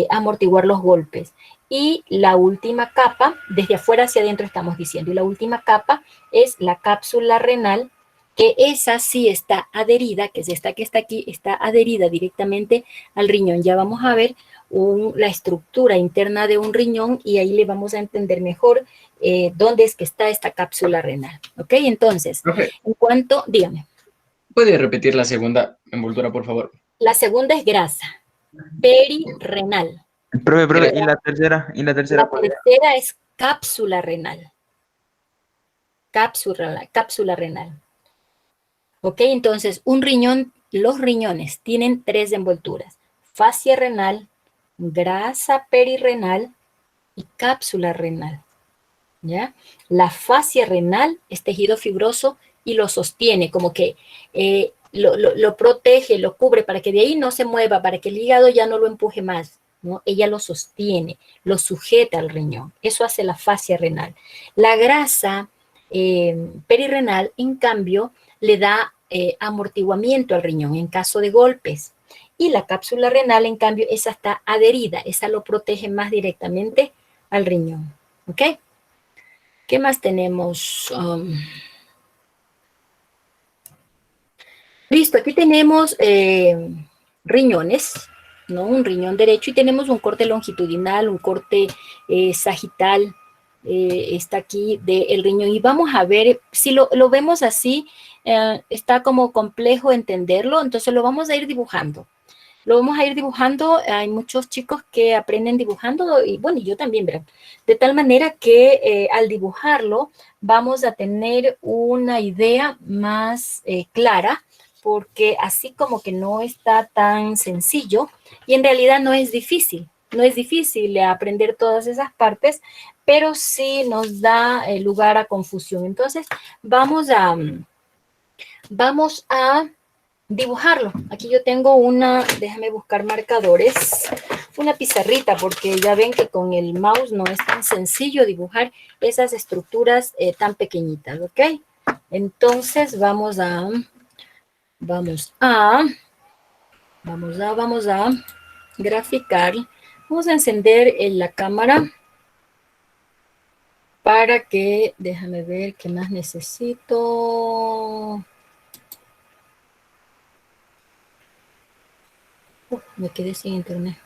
amortiguar los golpes. Y la última capa, desde afuera hacia adentro estamos diciendo, y la última capa es la cápsula renal, que esa sí está adherida, que es esta que está aquí, está adherida directamente al riñón. Ya vamos a ver la estructura interna de un riñón y ahí le vamos a entender mejor dónde es que está esta cápsula renal. ¿Ok? Entonces, Profe, en cuanto, dígame. ¿puede repetir la segunda envoltura, por favor? La segunda es grasa, perirrenal. Profe, ¿y la tercera? ¿Y la tercera La cuál era? tercera es cápsula renal. Cápsula renal. ¿Ok? Entonces, los riñones tienen tres envolturas: fascia renal, grasa perirrenal y cápsula renal, ¿ya? La fascia renal es tejido fibroso y lo sostiene, como que lo protege, lo cubre para que de ahí no se mueva, para que el hígado ya no lo empuje más, ¿no? Ella lo sostiene, lo sujeta al riñón. Eso hace la fascia renal. La grasa perirrenal, en cambio, le da amortiguamiento al riñón en caso de golpes. Y la cápsula renal, en cambio, esa está adherida, esa lo protege más directamente al riñón. ¿Ok? ¿Qué más tenemos? Listo, aquí tenemos riñones, ¿no? Un riñón derecho y tenemos un corte longitudinal, un corte sagital, está aquí del riñón. Y vamos a ver, si lo vemos así, está como complejo entenderlo, entonces lo vamos a ir dibujando. Lo vamos a ir dibujando, hay muchos chicos que aprenden dibujando, y bueno, yo también, ¿verdad? De tal manera que al dibujarlo vamos a tener una idea más clara, porque así como que no está tan sencillo, y en realidad no es difícil aprender todas esas partes, pero sí nos da lugar a confusión. Entonces, vamos a dibujarlo. Aquí yo tengo déjame buscar marcadores, una pizarrita, porque ya ven que con el mouse no es tan sencillo dibujar esas estructuras tan pequeñitas, ¿ok? Entonces vamos a graficar. Vamos a encender la cámara para que, déjame ver qué más necesito. Me quedé sin internet.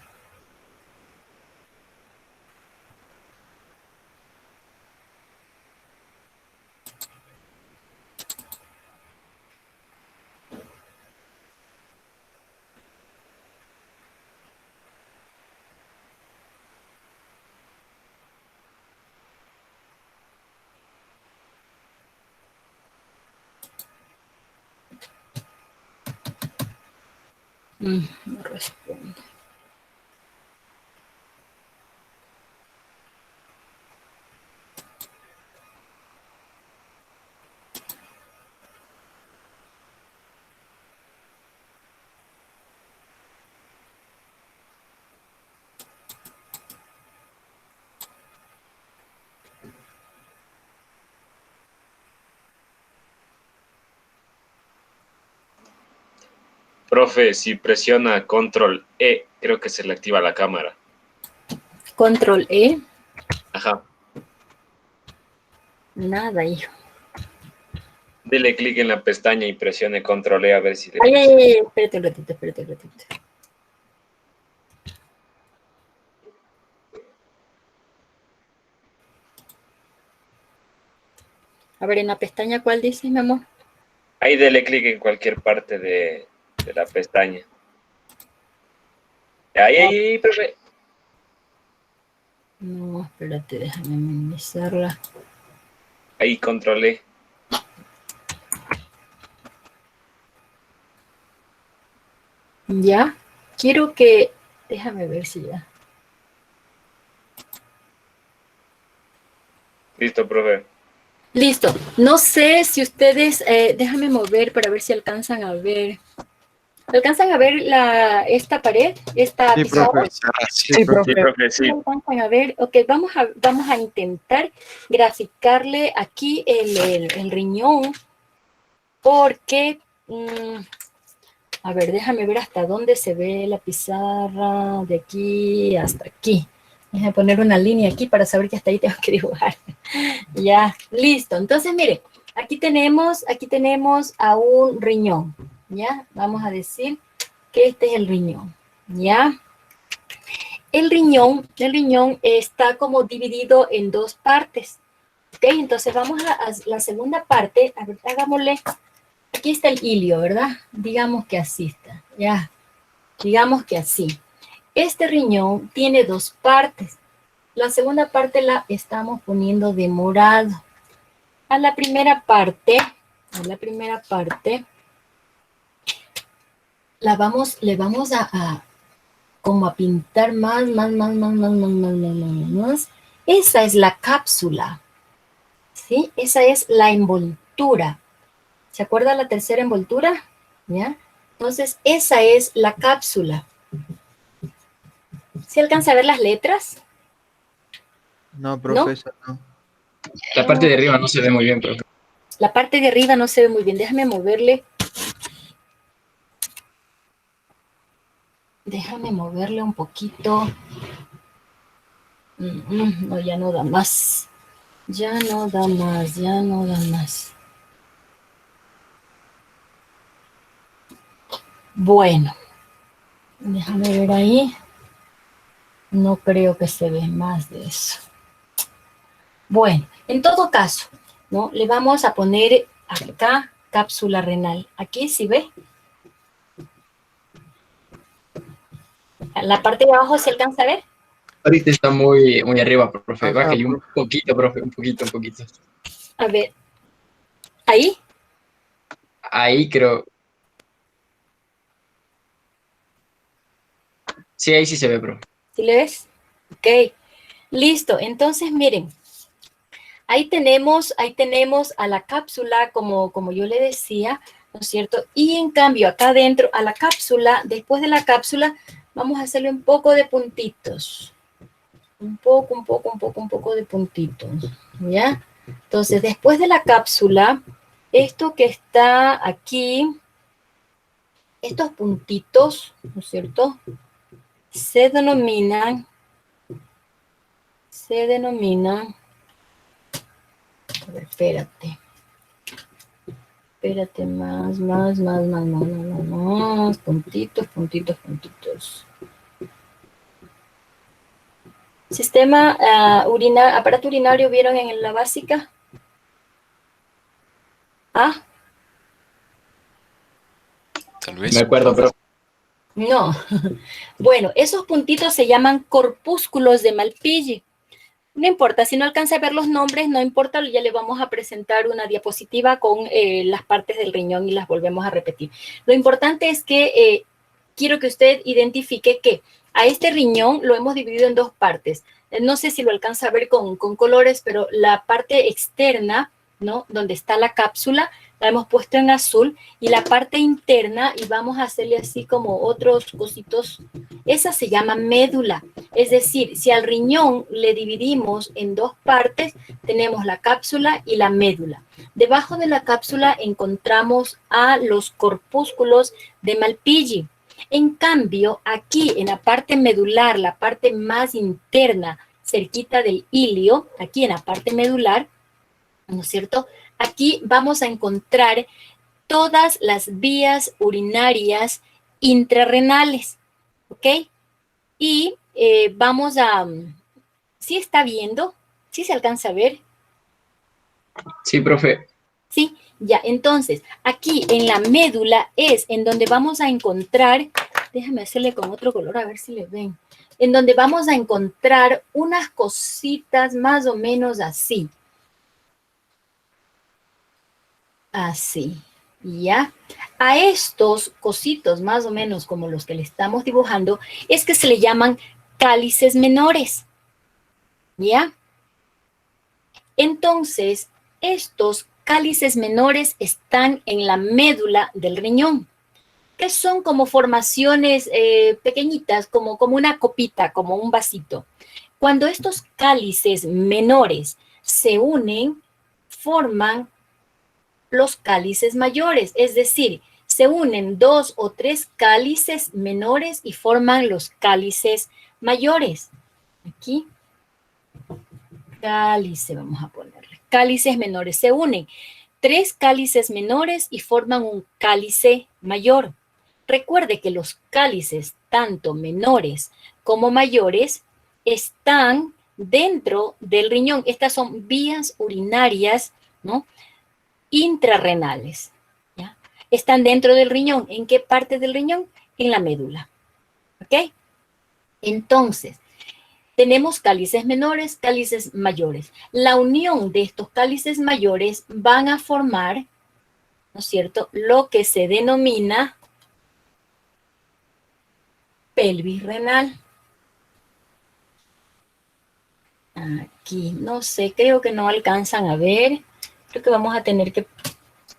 No responde. Profe, si presiona Control E, creo que se le activa la cámara. Control E. Ajá. Nada, hijo. Dele clic en la pestaña y presione Control E a ver si le... Ay, espérate un ratito. A ver, en la pestaña, ¿cuál dice, mi amor? Ahí dele clic en cualquier parte de la pestaña. Ahí, profe. No, espérate, déjame minimizarla. Ahí, Control E. Ya, quiero que... Déjame ver si ya. Listo, profe. Listo. No sé si ustedes... déjame mover para ver si alcanzan a ver. ¿Alcanzan a ver esta pared? Esta Sí, pizarra. profe. Sí, profe. Sí, profe, sí. Alcanzan a ver. Ok, vamos a intentar graficarle aquí el riñón. Porque... a ver, déjame ver hasta dónde se ve la pizarra, de aquí hasta aquí. Déjame poner una línea aquí para saber que hasta ahí tengo que dibujar. Ya, listo. Entonces, mire, aquí tenemos a un riñón, ¿ya? Vamos a decir que este es el riñón, ¿ya? El riñón está como dividido en dos partes, ¿ok? Entonces, vamos a la segunda parte. A ver, hagámosle... Aquí está el ilio, ¿verdad? Digamos que así está, ya. Digamos que así. Este riñón tiene dos partes. La segunda parte la estamos poniendo de morado. A la primera parte, le vamos a como a pintar más. Esa es la cápsula, ¿sí? Esa es la envoltura. ¿Se acuerda la tercera envoltura? ¿Ya? Entonces, esa es la cápsula. ¿Sí alcanza a ver las letras? No, profesor, no. La parte de arriba no se ve muy bien, profe. La parte de arriba no se ve muy bien. Déjame moverle. Déjame moverle un poquito. No, ya no da más. Ya no da más, ya no da más. Bueno, déjame ver ahí. No creo que se ve más de eso. Bueno, en todo caso, ¿no? Le vamos a poner acá cápsula renal. Aquí, ¿sí ve? La parte de abajo se alcanza a ver. Ahorita está muy, muy arriba, profe. Ajá, Bájale un poquito, profe, un poquito, un poquito. A ver. ¿Ahí? Ahí creo. Sí, ahí sí se ve, profe. ¿Sí le ves? Ok. Listo. Entonces, miren. Ahí tenemos a la cápsula, como yo le decía, ¿no es cierto? Y en cambio, acá adentro, a la cápsula, después de la cápsula, vamos a hacerle un poco de puntitos. Un poco de puntitos, ¿ya? Entonces, después de la cápsula, esto que está aquí, estos puntitos, ¿no es cierto? Se denominan, a ver, espérate, más, puntitos. Sistema aparato urinario, ¿vieron en la básica? ¿Ah? Tal vez. Me acuerdo, profe. No. Bueno, esos puntitos se llaman corpúsculos de Malpighi. No importa, si no alcanza a ver los nombres, no importa, ya le vamos a presentar una diapositiva con las partes del riñón y las volvemos a repetir. Lo importante es que quiero que usted identifique que a este riñón lo hemos dividido en dos partes. No sé si lo alcanza a ver con colores, pero la parte externa, ¿no? Donde está la cápsula, la hemos puesto en azul, y la parte interna, y vamos a hacerle así como otros cositos, esa se llama médula. Es decir, si al riñón le dividimos en dos partes, tenemos la cápsula y la médula. Debajo de la cápsula encontramos a los corpúsculos de Malpighi. En cambio, aquí en la parte medular, la parte más interna, cerquita del ilio, aquí en la parte medular, ¿no es cierto? Aquí vamos a encontrar todas las vías urinarias intrarrenales, ¿ok? Y vamos a... ¿Sí está viendo? ¿Sí se alcanza a ver? Sí, profe. Sí, ya. Entonces, aquí en la médula es en donde vamos a encontrar, déjame hacerle con otro color a ver si le ven, en donde vamos a encontrar unas cositas más o menos así. Así, ¿ya? A estos cositos más o menos como los que le estamos dibujando es que se le llaman cálices menores, ¿ya? Entonces, estos cálices menores están en la médula del riñón, que son como formaciones pequeñitas, como una copita, como un vasito. Cuando estos cálices menores se unen, forman los cálices mayores, es decir, se unen 2 o 3 cálices menores y forman los cálices mayores. Aquí, cálice, vamos a ponerle. Cálices menores se unen. 3 cálices menores y forman un cálice mayor. Recuerde que los cálices, tanto menores como mayores, están dentro del riñón. Estas son vías urinarias, ¿no?, intrarrenales, ¿ya? Están dentro del riñón. ¿En qué parte del riñón? En la médula, ¿ok? Entonces, tenemos cálices menores, cálices mayores. La unión de estos cálices mayores van a formar, ¿no es cierto?, lo que se denomina pelvis renal. Aquí, no sé, creo que no alcanzan a ver. Creo que vamos a tener que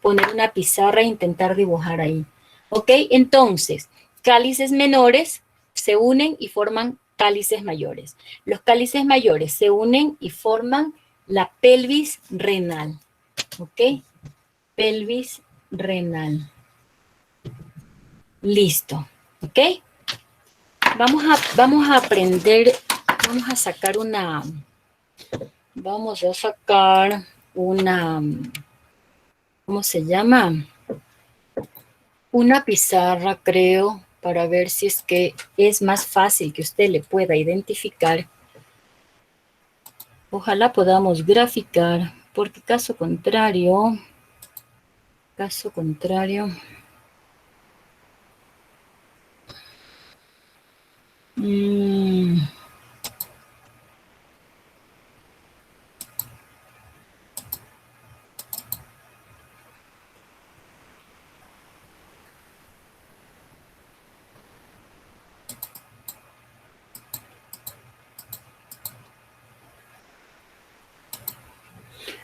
poner una pizarra e intentar dibujar ahí. ¿Ok? Entonces, cálices menores se unen y forman cálices mayores. Los cálices mayores se unen y forman la pelvis renal. ¿Ok? Pelvis renal. Listo. ¿Ok? Vamos a aprender, vamos a sacar una, ¿cómo se llama? Una pizarra, creo, para ver si es que es más fácil que usted le pueda identificar. Ojalá podamos graficar, porque caso contrario,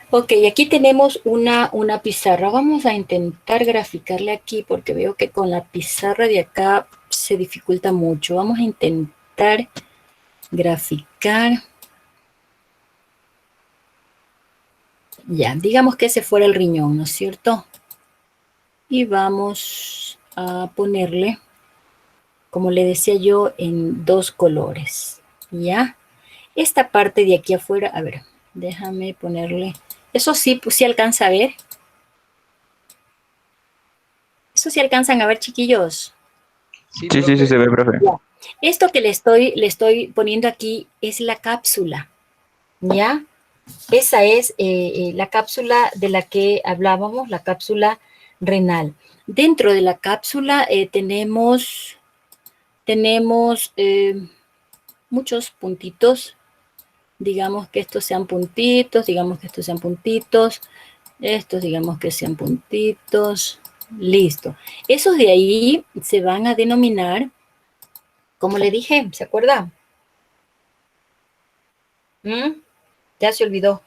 ok, aquí tenemos una pizarra. Vamos a intentar graficarle aquí porque veo que con la pizarra de acá se dificulta mucho. Vamos a intentar graficar. Ya, digamos que ese fuera el riñón, ¿no es cierto? Y vamos a ponerle, como le decía yo, en 2 colores. ¿Ya? Esta parte de aquí afuera, a ver, déjame ponerle... Eso sí, pues sí alcanza a ver. Eso sí alcanzan a ver, chiquillos. Sí, se ve, profe. Ya. Esto que le estoy poniendo aquí es la cápsula. ¿Ya? Esa es la cápsula de la que hablábamos, la cápsula renal. Dentro de la cápsula tenemos muchos puntitos. Digamos que estos sean puntitos, digamos que estos sean puntitos, estos digamos que sean puntitos. Listo. Esos de ahí se van a denominar, como le dije, ¿se acuerda? Ya se olvidó.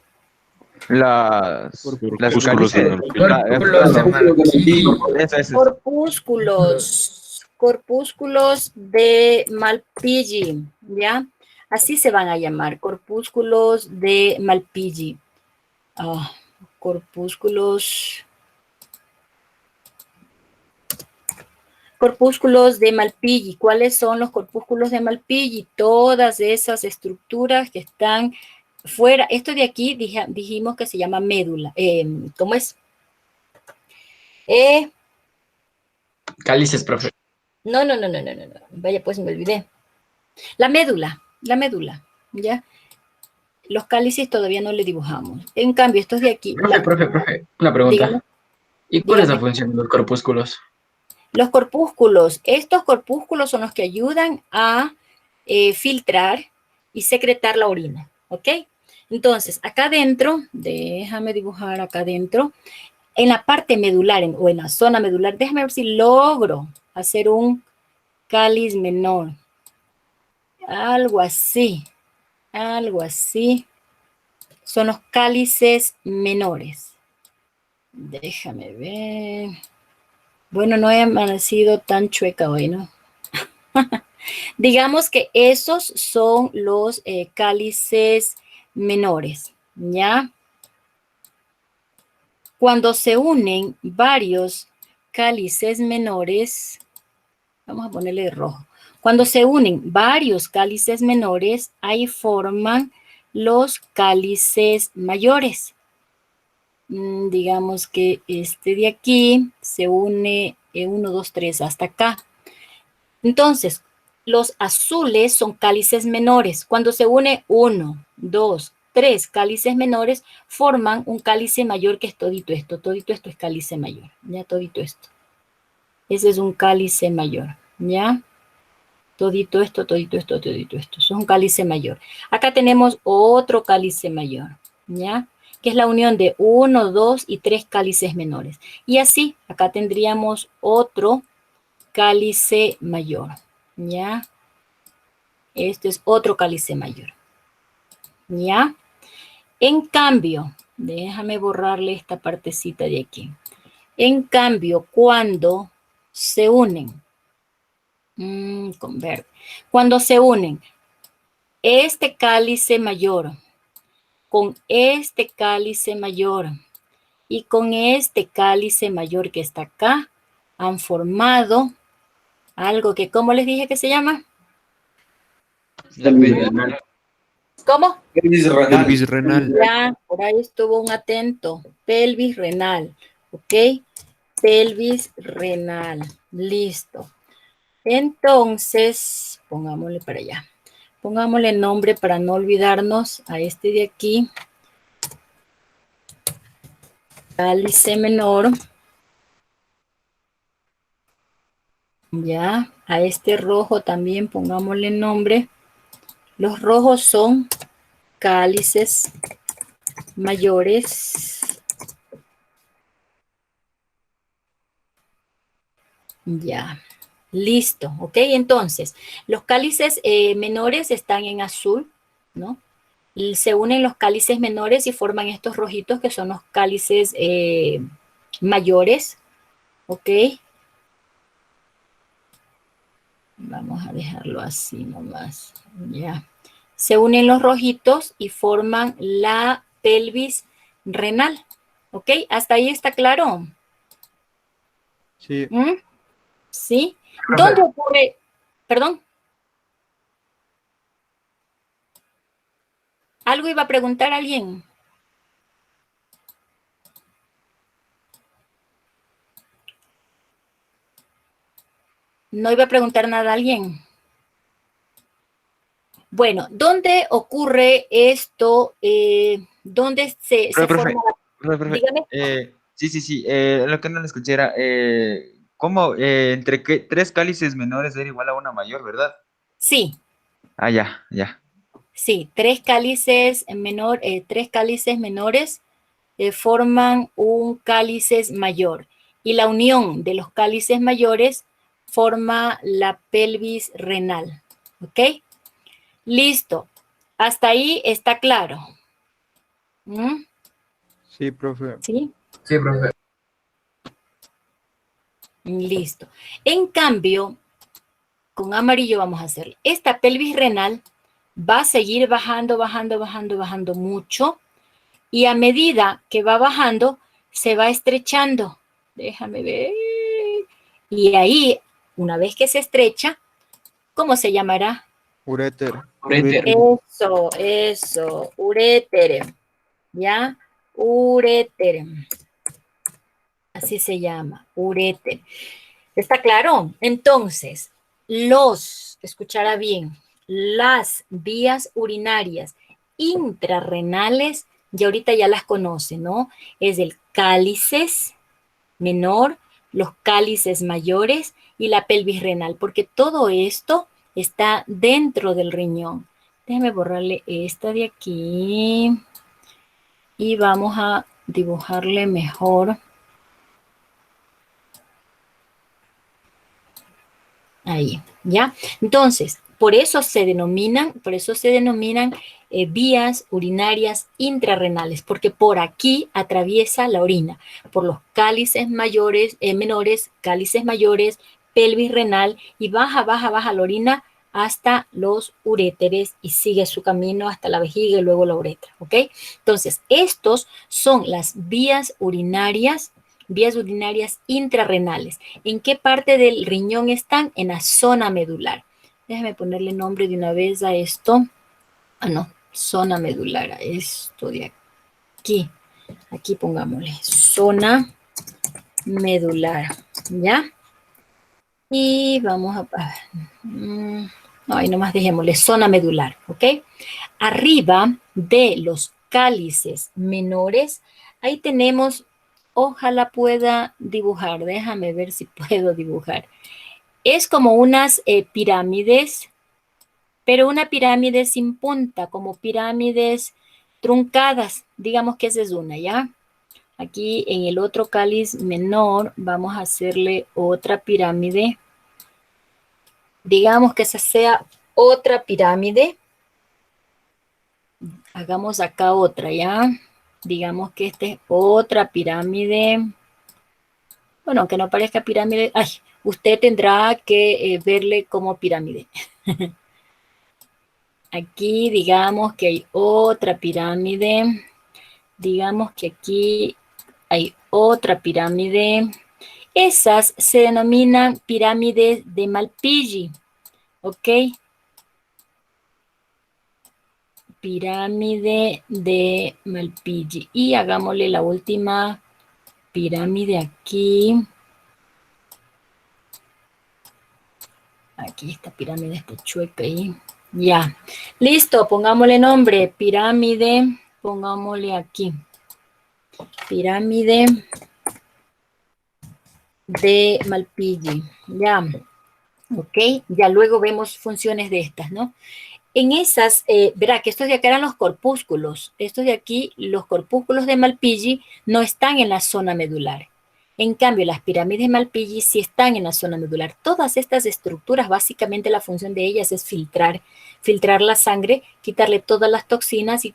Corpúsculos de Malpighi, ¿ya? Así se van a llamar, corpúsculos de Malpighi. Corpúsculos de Malpighi. ¿Cuáles son los corpúsculos de Malpighi? Todas esas estructuras que están fuera. Esto de aquí dijimos que se llama médula. ¿Cómo es? Cálices, profe. No. Vaya, pues me olvidé. La médula, ¿ya? Los cálices todavía no le dibujamos. En cambio, estos de aquí... Profe, una pregunta. Dígame. ¿Y cuál es la función de los corpúsculos? Los corpúsculos, estos corpúsculos son los que ayudan a filtrar y secretar la orina, ¿ok? Entonces, acá adentro, déjame dibujar acá adentro, en la parte medular o en la zona medular, déjame ver si logro hacer un cáliz menor. Algo así. Son los cálices menores. Déjame ver. Bueno, no he amanecido tan chueca hoy, ¿no? Digamos que esos son los cálices menores, ¿ya? Cuando se unen varios cálices menores, vamos a ponerle de rojo. Cuando se unen varios cálices menores, ahí forman los cálices mayores. Digamos que este de aquí se une 1, 2, 3 hasta acá. Entonces, los azules son cálices menores. Cuando se une 1, 2, 3 cálices menores, forman un cálice mayor que es todito esto. Todito esto es cálice mayor, ¿ya? Todito esto. Ese es un cálice mayor, ¿ya? Todito esto. Eso es un cálice mayor. Acá tenemos otro cálice mayor, ¿ya? Que es la unión de 1, 2 y 3 cálices menores. Y así, acá tendríamos otro cálice mayor, ¿ya? Este es otro cálice mayor, ¿ya? En cambio, déjame borrarle esta partecita de aquí. En cambio, cuando se unen, con verde, cuando se unen este cálice mayor con este cálice mayor y con este cálice mayor que está acá, han formado algo que, ¿cómo les dije que se llama? La pelvis renal. ¿Cómo? Pelvis renal. Pelvis renal. Ya, por ahí estuvo un atento. Pelvis renal, ¿ok? Pelvis renal, listo. Entonces, pongámosle para allá. Pongámosle nombre para no olvidarnos a este de aquí. Cálice menor. Ya, a este rojo también pongámosle nombre. Los rojos son cálices mayores. Ya, listo, ok. Entonces, los cálices menores están en azul, ¿no? Y se unen los cálices menores y forman estos rojitos que son los cálices mayores, ok. Vamos a dejarlo así nomás, ya. Se unen los rojitos y forman la pelvis renal, ok. ¿Hasta ahí está claro? Sí. ¿Mm? ¿Sí? ¿Dónde ocurre? Perdón. ¿Algo iba a preguntar alguien? ¿No iba a preguntar nada a alguien? Bueno, ¿dónde ocurre esto? ¿Dónde se Profe, forma profe, Dígame. sí, lo que no le escuché era, ¿cómo? Entre qué, tres cálices menores era igual a una mayor, ¿verdad? Sí, Ah, ya. sí, tres cálices menores forman un cálices mayor. Y la unión de los cálices mayores forma la pelvis renal. ¿Ok? Listo. Hasta ahí está claro. ¿Mm? Sí, profe. ¿Sí? Sí, profe. Listo. En cambio, con amarillo vamos a hacer. Esta pelvis renal va a seguir bajando mucho. Y a medida que va bajando, se va estrechando. Déjame ver. Y ahí, una vez que se estrecha, ¿cómo se llamará? Uréter. Uréter. Eso, uréter. ¿Ya? Uréter. Así se llama, uréter. ¿Está claro? Entonces, escuchará bien, las vías urinarias intrarrenales, y ahorita ya las conoce, ¿no? Es el cálices menor, los cálices mayores y la pelvis renal, porque todo esto está dentro del riñón. Déjeme borrarle esta de aquí y vamos a dibujarle mejor. Ahí, ¿ya? Entonces, por eso se denominan vías urinarias intrarrenales, porque por aquí atraviesa la orina, por los cálices menores, cálices mayores, pelvis renal, y baja la orina hasta los uréteres y sigue su camino hasta la vejiga y luego la uretra, ¿ok? Entonces, estos son las vías urinarias intrarrenales. ¿En qué parte del riñón están? En la zona medular. Déjame ponerle nombre de una vez a esto. Ah, no, zona medular, a esto de aquí. Aquí pongámosle zona medular, ¿ya? Y vamos a... no, ahí nomás dejémosle zona medular, ¿ok? Arriba de los cálices menores, ahí tenemos, ojalá pueda dibujar, déjame ver si puedo dibujar. Es como unas pirámides, pero una pirámide sin punta, como pirámides truncadas. Digamos que esa es una, ¿ya? Aquí en el otro cáliz menor vamos a hacerle otra pirámide. Digamos que esa sea otra pirámide. Hagamos acá otra, ¿ya? Digamos que esta es otra pirámide. Bueno, aunque no parezca pirámide, ay, usted tendrá que verle como pirámide. Aquí digamos que hay otra pirámide. Digamos que aquí hay otra pirámide. Esas se denominan pirámides de Malpighi, ¿ok? pirámide de Malpighi. Y hagámosle la última pirámide aquí. Aquí esta pirámide está chueca ahí. Ya. Listo, pongámosle nombre. Pirámide, pongámosle aquí. Pirámide de Malpighi. Ya. Ok, ya luego vemos funciones de estas, ¿no? En esas, verá que estos de acá eran los corpúsculos. Estos de aquí, los corpúsculos de Malpighi, no están en la zona medular. En cambio, las pirámides de Malpighi sí están en la zona medular. Todas estas estructuras, básicamente la función de ellas es filtrar la sangre, quitarle todas las toxinas y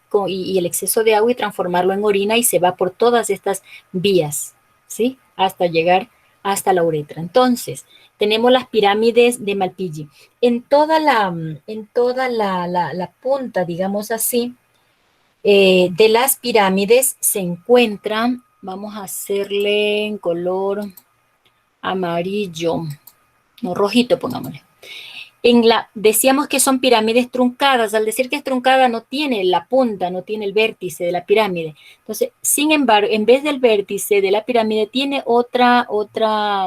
el exceso de agua y transformarlo en orina y se va por todas estas vías, ¿sí? Hasta llegar hasta la uretra. Entonces, tenemos las pirámides de Malpighi. En toda la punta, digamos así, de las pirámides se encuentran, vamos a hacerle en color amarillo, no, rojito, pongámosle. Decíamos que son pirámides truncadas. Al decir que es truncada no tiene la punta, no tiene el vértice de la pirámide. Entonces, sin embargo, en vez del vértice de la pirámide tiene otra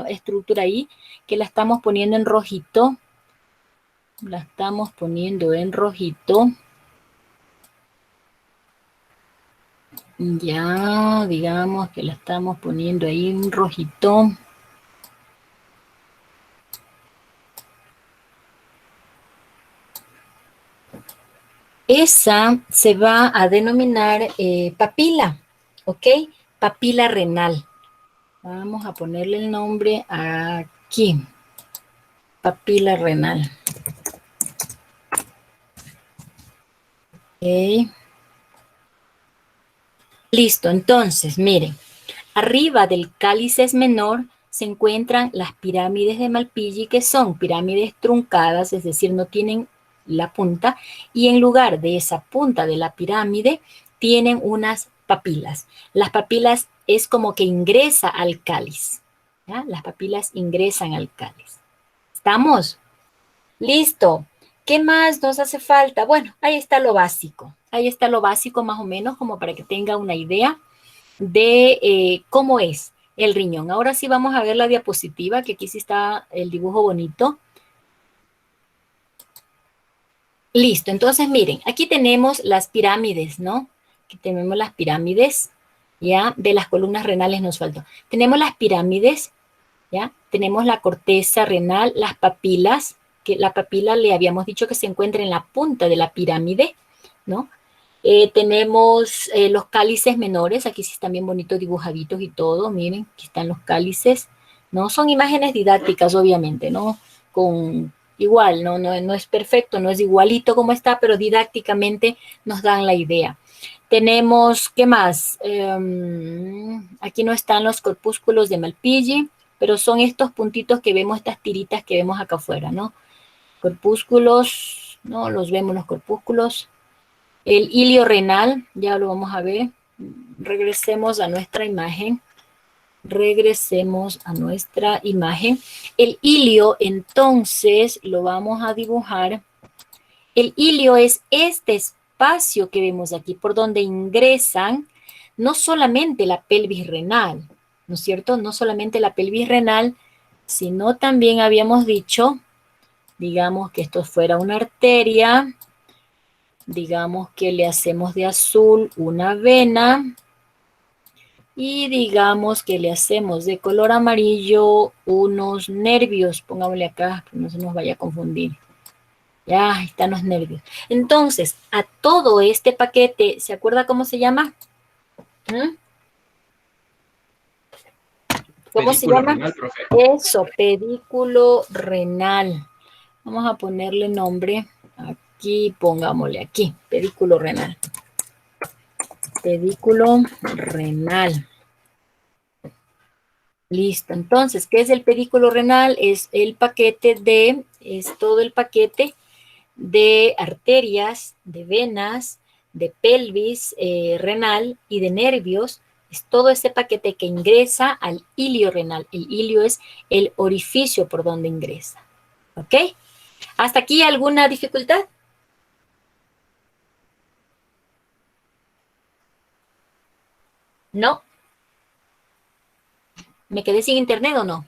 estructura ahí que la estamos poniendo en rojito. La estamos poniendo en rojito. Ya, digamos que la estamos poniendo ahí en rojito. Esa se va a denominar papila, ¿ok? Papila renal. Vamos a ponerle el nombre aquí. Papila renal. Ok. Listo, entonces, miren. Arriba del cálices menor se encuentran las pirámides de Malpighi, que son pirámides truncadas, es decir, no tienen la punta, y en lugar de esa punta de la pirámide tienen unas papilas. Las papilas es como que ingresa al cáliz, ¿ya? Las papilas ingresan al cáliz. ¿Estamos? Listo. ¿Qué más nos hace falta? Bueno, ahí está lo básico. Ahí está lo básico más o menos como para que tenga una idea de cómo es el riñón. Ahora sí vamos a ver la diapositiva, que aquí sí está el dibujo bonito. Listo, entonces miren, aquí tenemos las pirámides, ¿no? Aquí tenemos las pirámides, ¿ya? De las columnas renales nos faltó. Tenemos las pirámides, ¿ya? Tenemos la corteza renal, las papilas, que la papila le habíamos dicho que se encuentra en la punta de la pirámide, ¿no? Tenemos los cálices menores, aquí sí están bien bonitos dibujaditos y todo, miren, aquí están los cálices, ¿no? Son imágenes didácticas, obviamente, ¿no? Igual, no es perfecto, no es igualito como está, pero didácticamente nos dan la idea. Tenemos, ¿qué más? Aquí no están los corpúsculos de Malpighi, pero son estos puntitos que vemos, estas tiritas que vemos acá afuera, ¿no? Corpúsculos, no los vemos los corpúsculos. El hilio renal, ya lo vamos a ver. Regresemos a nuestra imagen. Regresemos a nuestra imagen. El hilio, entonces, lo vamos a dibujar. El hilio es este espacio que vemos aquí, por donde ingresan no solamente la pelvis renal, ¿no es cierto? No solamente la pelvis renal, sino también habíamos dicho, digamos que esto fuera una arteria, digamos que le hacemos de azul una vena, y digamos que le hacemos de color amarillo unos nervios, pongámosle acá, que no se nos vaya a confundir. Ya, ahí están los nervios. Entonces, a todo este paquete, ¿se acuerda cómo se llama? ¿Cómo se Pedículo llama? renal, profe. Eso, pedículo renal. Vamos a ponerle nombre. Aquí, pongámosle aquí, pedículo renal. Pedículo renal. Listo. Entonces, ¿qué es el pedículo renal? Es todo el paquete de arterias, de venas, de pelvis renal y de nervios. Es todo ese paquete que ingresa al hilio renal. El hilio es el orificio por donde ingresa. ¿Ok? ¿Hasta aquí alguna dificultad? ¿No? ¿Me quedé sin internet o no?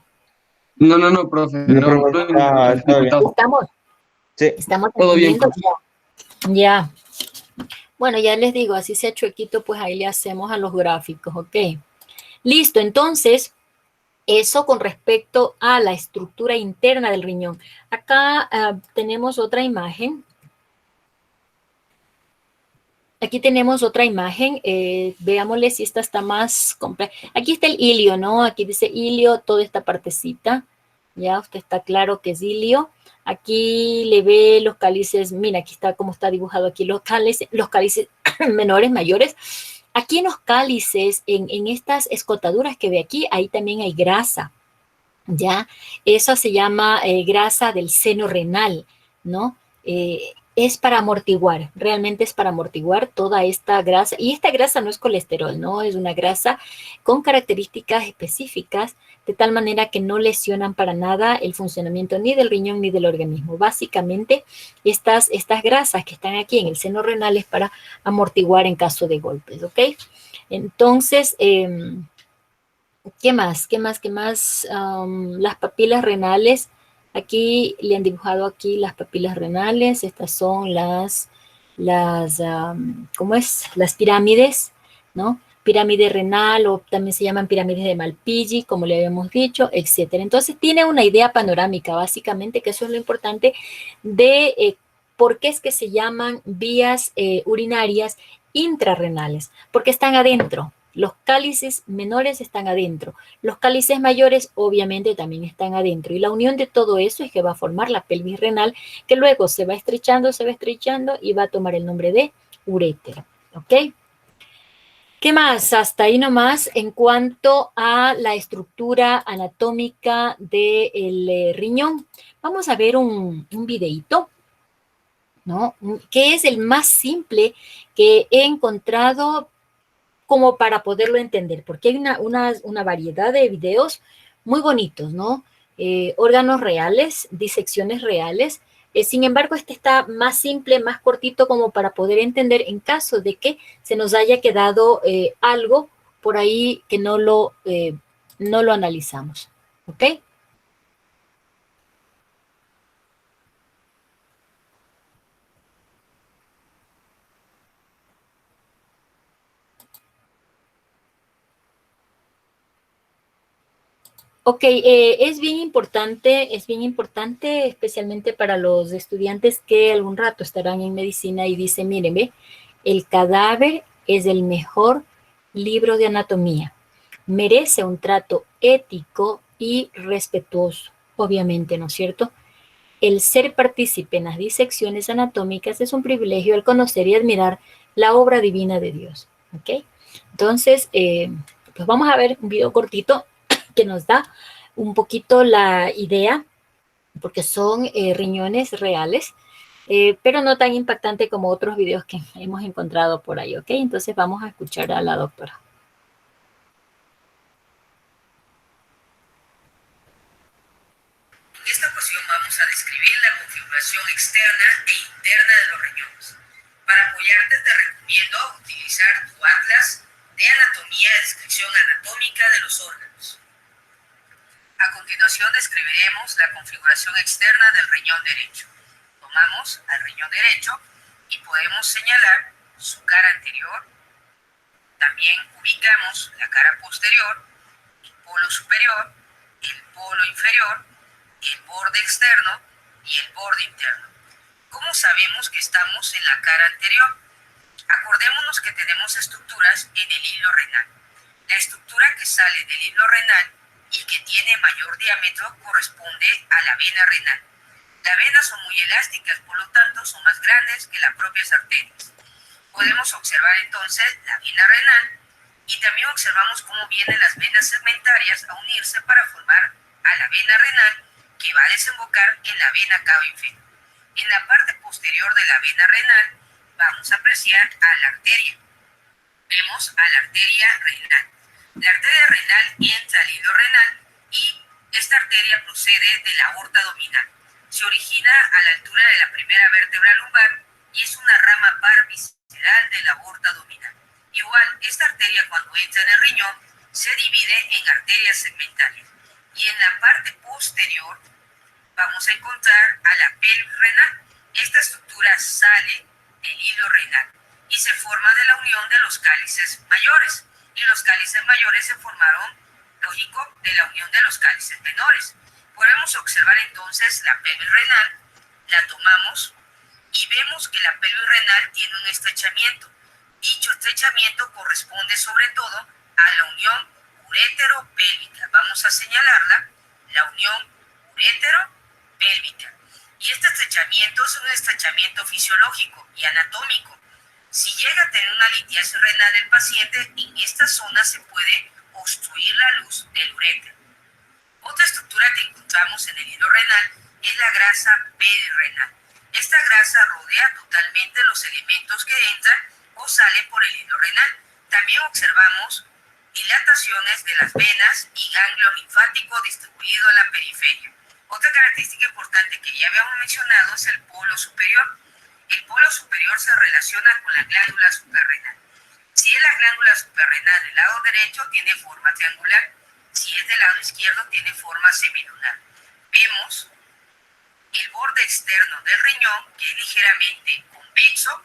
No, profe. No, Está bien. Estamos, Sí. estamos Todo bien, entendiendo. Ya. Bueno, ya les digo, así sea chuequito, pues ahí le hacemos a los gráficos, ¿ok? Listo, entonces, eso con respecto a la estructura interna del riñón. Acá tenemos otra imagen. Aquí tenemos otra imagen, veámosle si esta está más completa. Aquí está el ilio, ¿no? Aquí dice ilio, toda esta partecita. Ya, usted está claro que es ilio. Aquí le ve los cálices, mira, aquí está como está dibujado aquí los cálices menores, mayores. Aquí en los cálices, en estas escotaduras que ve aquí, ahí también hay grasa, ¿ya? Eso se llama grasa del seno renal, ¿no? Es para amortiguar, realmente es para amortiguar toda esta grasa. Y esta grasa no es colesterol, ¿no? Es una grasa con características específicas, de tal manera que no lesionan para nada el funcionamiento ni del riñón ni del organismo. Básicamente, estas grasas que están aquí en el seno renal es para amortiguar en caso de golpes, ¿ok? Entonces, ¿qué más? Las papilas renales. Aquí le han dibujado aquí las papilas renales. Estas son ¿cómo es? Las pirámides, ¿no? Pirámide renal o también se llaman pirámides de Malpighi, como le habíamos dicho, etcétera. Entonces tiene una idea panorámica, básicamente, que eso es lo importante de por qué es que se llaman vías urinarias intrarrenales, porque están adentro. Los cálices menores están adentro. Los cálices mayores obviamente también están adentro. Y la unión de todo eso es que va a formar la pelvis renal, que luego se va estrechando y va a tomar el nombre de urétero. ¿Ok? ¿Qué más? Hasta ahí nomás en cuanto a la estructura anatómica del riñón. Vamos a ver un videíto, ¿no? Que es el más simple que he encontrado como para poderlo entender, porque hay una variedad de videos muy bonitos, ¿no? Órganos reales, disecciones reales. Sin embargo, este está más simple, más cortito, como para poder entender en caso de que se nos haya quedado algo por ahí que no lo analizamos. ¿Ok? Ok, es bien importante, especialmente para los estudiantes que algún rato estarán en medicina y dicen, mírenme, el cadáver es el mejor libro de anatomía. Merece un trato ético y respetuoso, obviamente, ¿no es cierto? El ser partícipe en las disecciones anatómicas es un privilegio al conocer y admirar la obra divina de Dios, ¿ok? Entonces, pues vamos a ver un video cortito que nos da un poquito la idea, porque son riñones reales, pero no tan impactante como otros videos que hemos encontrado por ahí, ¿ok? Entonces vamos a escuchar a la doctora. En esta ocasión vamos a describir la configuración externa e interna de los riñones. Para apoyarte te recomiendo utilizar tu atlas de anatomía y descripción anatómica de los órganos. A continuación describiremos la configuración externa del riñón derecho. Tomamos al riñón derecho y podemos señalar su cara anterior. También ubicamos la cara posterior, el polo superior, el polo inferior, el borde externo y el borde interno. ¿Cómo sabemos que estamos en la cara anterior? Acordémonos que tenemos estructuras en el hilo renal. La estructura que sale del hilo renal y que tiene mayor diámetro corresponde a la vena renal. Las venas son muy elásticas, por lo tanto son más grandes que las propias arterias. Podemos observar entonces la vena renal y también observamos cómo vienen las venas segmentarias a unirse para formar a la vena renal que va a desembocar en la vena cava inferior. En la parte posterior de la vena renal vamos a apreciar a la arteria. Vemos a la arteria renal. La arteria renal entra al hilo renal y esta arteria procede de la aorta abdominal. Se origina a la altura de la primera vértebra lumbar y es una rama par visceral de la aorta abdominal. Igual, esta arteria cuando entra en el riñón se divide en arterias segmentarias y en la parte posterior vamos a encontrar a la pelvis renal. Esta estructura sale del hilo renal y se forma de la unión de los cálices mayores, y los cálices mayores se formaron, lógico, de la unión de los cálices menores. Podemos observar entonces la pelvis renal, la tomamos y vemos que la pelvis renal tiene un estrechamiento. Dicho estrechamiento corresponde sobre todo a la unión urétero-pélvica. Vamos a señalarla, la unión urétero-pélvica. Y este estrechamiento es un estrechamiento fisiológico y anatómico. Si llega a tener una litiasis renal el paciente, en esta zona se puede obstruir la luz del urétero. Otra estructura que encontramos en el hilo renal es la grasa perirenal. Esta grasa rodea totalmente los elementos que entran o salen por el hilo renal. También observamos dilataciones de las venas y ganglio linfático distribuido en la periferia. Otra característica importante que ya habíamos mencionado es el polo superior. El polo superior se relaciona con la glándula suprarrenal. Si es la glándula suprarrenal del lado derecho, tiene forma triangular. Si es del lado izquierdo, tiene forma semilunar. Vemos el borde externo del riñón, que es ligeramente convexo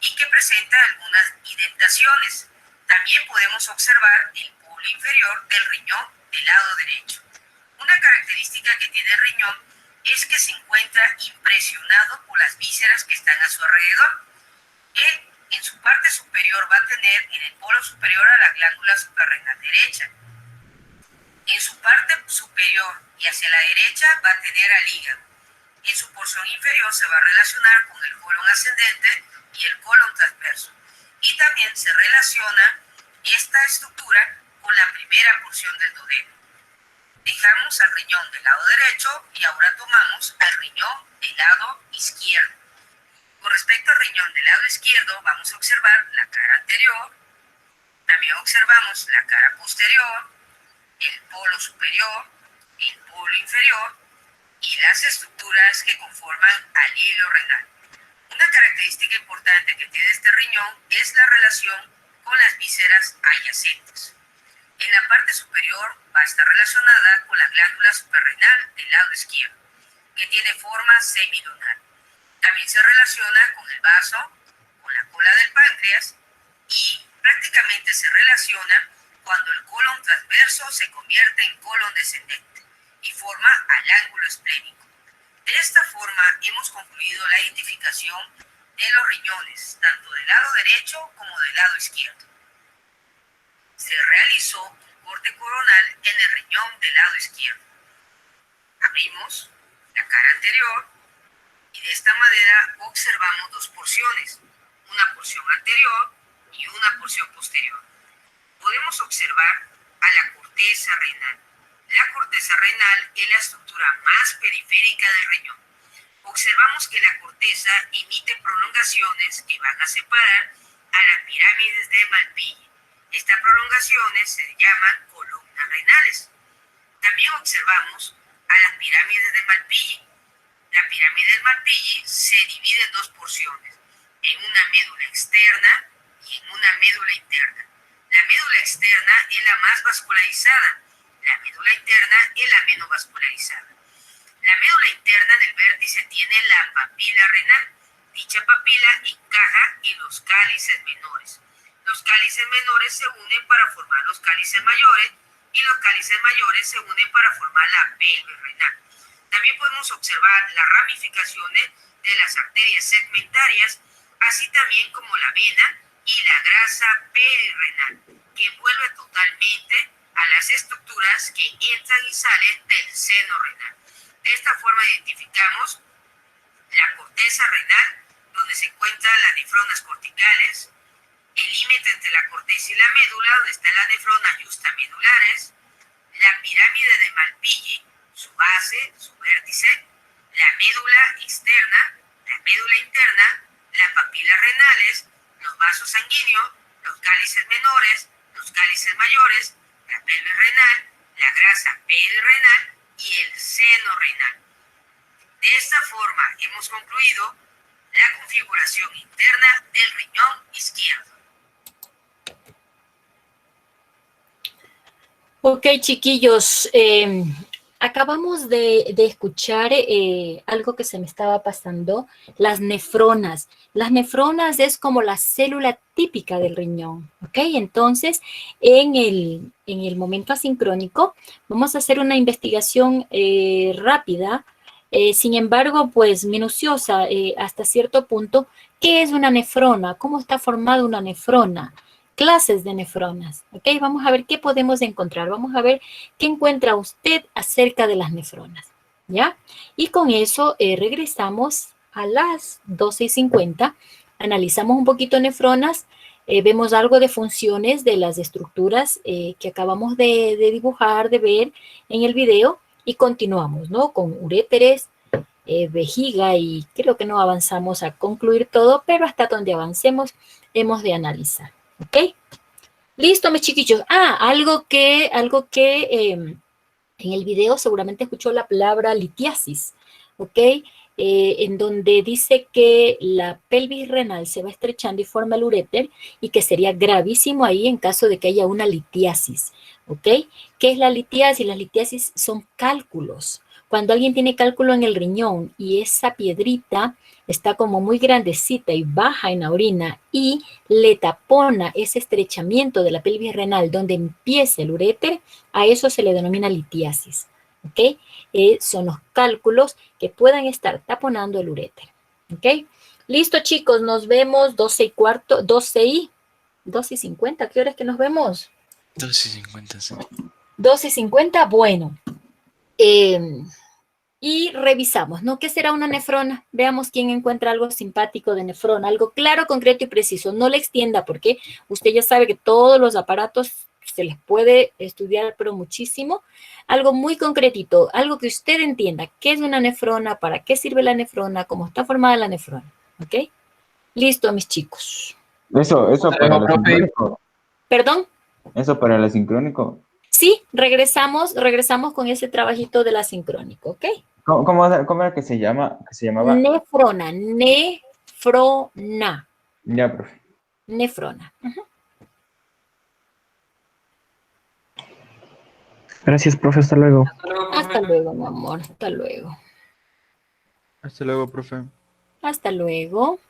y que presenta algunas indentaciones. También podemos observar el polo inferior del riñón del lado derecho. Una característica que tiene el riñón es que se encuentra impresionado por las vísceras que están a su alrededor. Él, en su parte superior, va a tener en el polo superior a la glándula suprarrenal derecha. En su parte superior y hacia la derecha va a tener al hígado. En su porción inferior se va a relacionar con el colon ascendente y el colon transverso. Y también se relaciona esta estructura con la primera porción del duodeno. Dejamos al riñón del lado derecho y ahora tomamos al riñón del lado izquierdo. Con respecto al riñón del lado izquierdo, vamos a observar la cara anterior, también observamos la cara posterior, el polo superior, el polo inferior y las estructuras que conforman al hilo renal. Una característica importante que tiene este riñón es la relación con las vísceras adyacentes. En la parte superior va a estar relacionada con la glándula suprarrenal del lado izquierdo, que tiene forma semilunar. También se relaciona con el vaso, con la cola del páncreas y prácticamente se relaciona cuando el colon transverso se convierte en colon descendente y forma al ángulo esplénico. De esta forma hemos concluido la identificación de los riñones, tanto del lado derecho como del lado izquierdo. Se realizó un corte coronal en el riñón del lado izquierdo. Abrimos la cara anterior y de esta manera observamos dos porciones, una porción anterior y una porción posterior. Podemos observar a la corteza renal. La corteza renal es la estructura más periférica del riñón. Observamos que la corteza emite prolongaciones que van a separar a las pirámides de Malpighi. Estas prolongaciones se llaman columnas renales. También observamos a las pirámides de Malpighi. La pirámide de Malpighi se divide en dos porciones, en una médula externa y en una médula interna. La médula externa es la más vascularizada, la médula interna es la menos vascularizada. La médula interna en el vértice tiene la papila renal. Dicha papila encaja en los cálices menores. Los cálices menores se unen para formar los cálices mayores y los cálices mayores se unen para formar la pelvis renal. También podemos observar las ramificaciones de las arterias segmentarias, así también como la vena y la grasa perirenal, que envuelve totalmente a las estructuras que entran y salen del seno renal. De esta forma identificamos la corteza renal, donde se encuentran las nefronas corticales, el límite entre la corteza y la médula, donde están las nefronas justamedulares, la pirámide de Malpighi, su base, su vértice, la médula externa, la médula interna, las papilas renales, los vasos sanguíneos, los cálices menores, los cálices mayores, la pelvis renal, la grasa perirenal y el seno renal. De esta forma hemos concluido la configuración interna del riñón izquierdo. Ok, chiquillos, acabamos de escuchar algo que se me estaba pasando, las nefronas. Las nefronas es como la célula típica del riñón, ¿ok? Entonces, en el momento asincrónico, vamos a hacer una investigación rápida, sin embargo, pues minuciosa hasta cierto punto. ¿Qué es una nefrona? ¿Cómo está formada una nefrona? Clases de nefronas, ¿ok? Vamos a ver qué podemos encontrar. Vamos a ver qué encuentra usted acerca de las nefronas, ¿ya? Y con eso regresamos a las 12:50. Analizamos un poquito nefronas, vemos algo de funciones de las estructuras que acabamos de dibujar, de ver en el video, y continuamos, ¿no? Con uréteres, vejiga, y creo que no avanzamos a concluir todo, pero hasta donde avancemos hemos de analizar. ¿Ok? Listo, mis chiquillos. Algo que en el video seguramente escuchó la palabra litiasis, ¿ok? En donde dice que la pelvis renal se va estrechando y forma el uréter, y que sería gravísimo ahí en caso de que haya una litiasis, ¿ok? ¿Qué es la litiasis? Las litiasis son cálculos. Cuando alguien tiene cálculo en el riñón y esa piedrita está como muy grandecita y baja en la orina y le tapona ese estrechamiento de la pelvis renal donde empieza el uréter, a eso se le denomina litiasis, ¿ok? Son los cálculos que puedan estar taponando el uréter, ¿ok? Listo, chicos, nos vemos 12:15, 12:50. ¿Qué hora es que nos vemos? 12:50, sí. 12:50, bueno. Y revisamos, ¿no? ¿Qué será una nefrona? Veamos quién encuentra algo simpático de nefrona, algo claro, concreto y preciso. No le extienda, porque usted ya sabe que todos los aparatos se les puede estudiar, pero muchísimo. Algo muy concretito, algo que usted entienda. ¿Qué es una nefrona? ¿Para qué sirve la nefrona? ¿Cómo está formada la nefrona? ¿Ok? Listo, mis chicos. Eso para el asincrónico. ¿Perdón? Eso para el asincrónico. Sí, regresamos con ese trabajito del asincrónico, ¿ok? ¿Cómo era que se llama? Que se llamaba. Nefrona. Ya, profe. Nefrona. Gracias, profe. Hasta luego. Hasta luego, mi amor. Hasta luego. Hasta luego, profe. Hasta luego.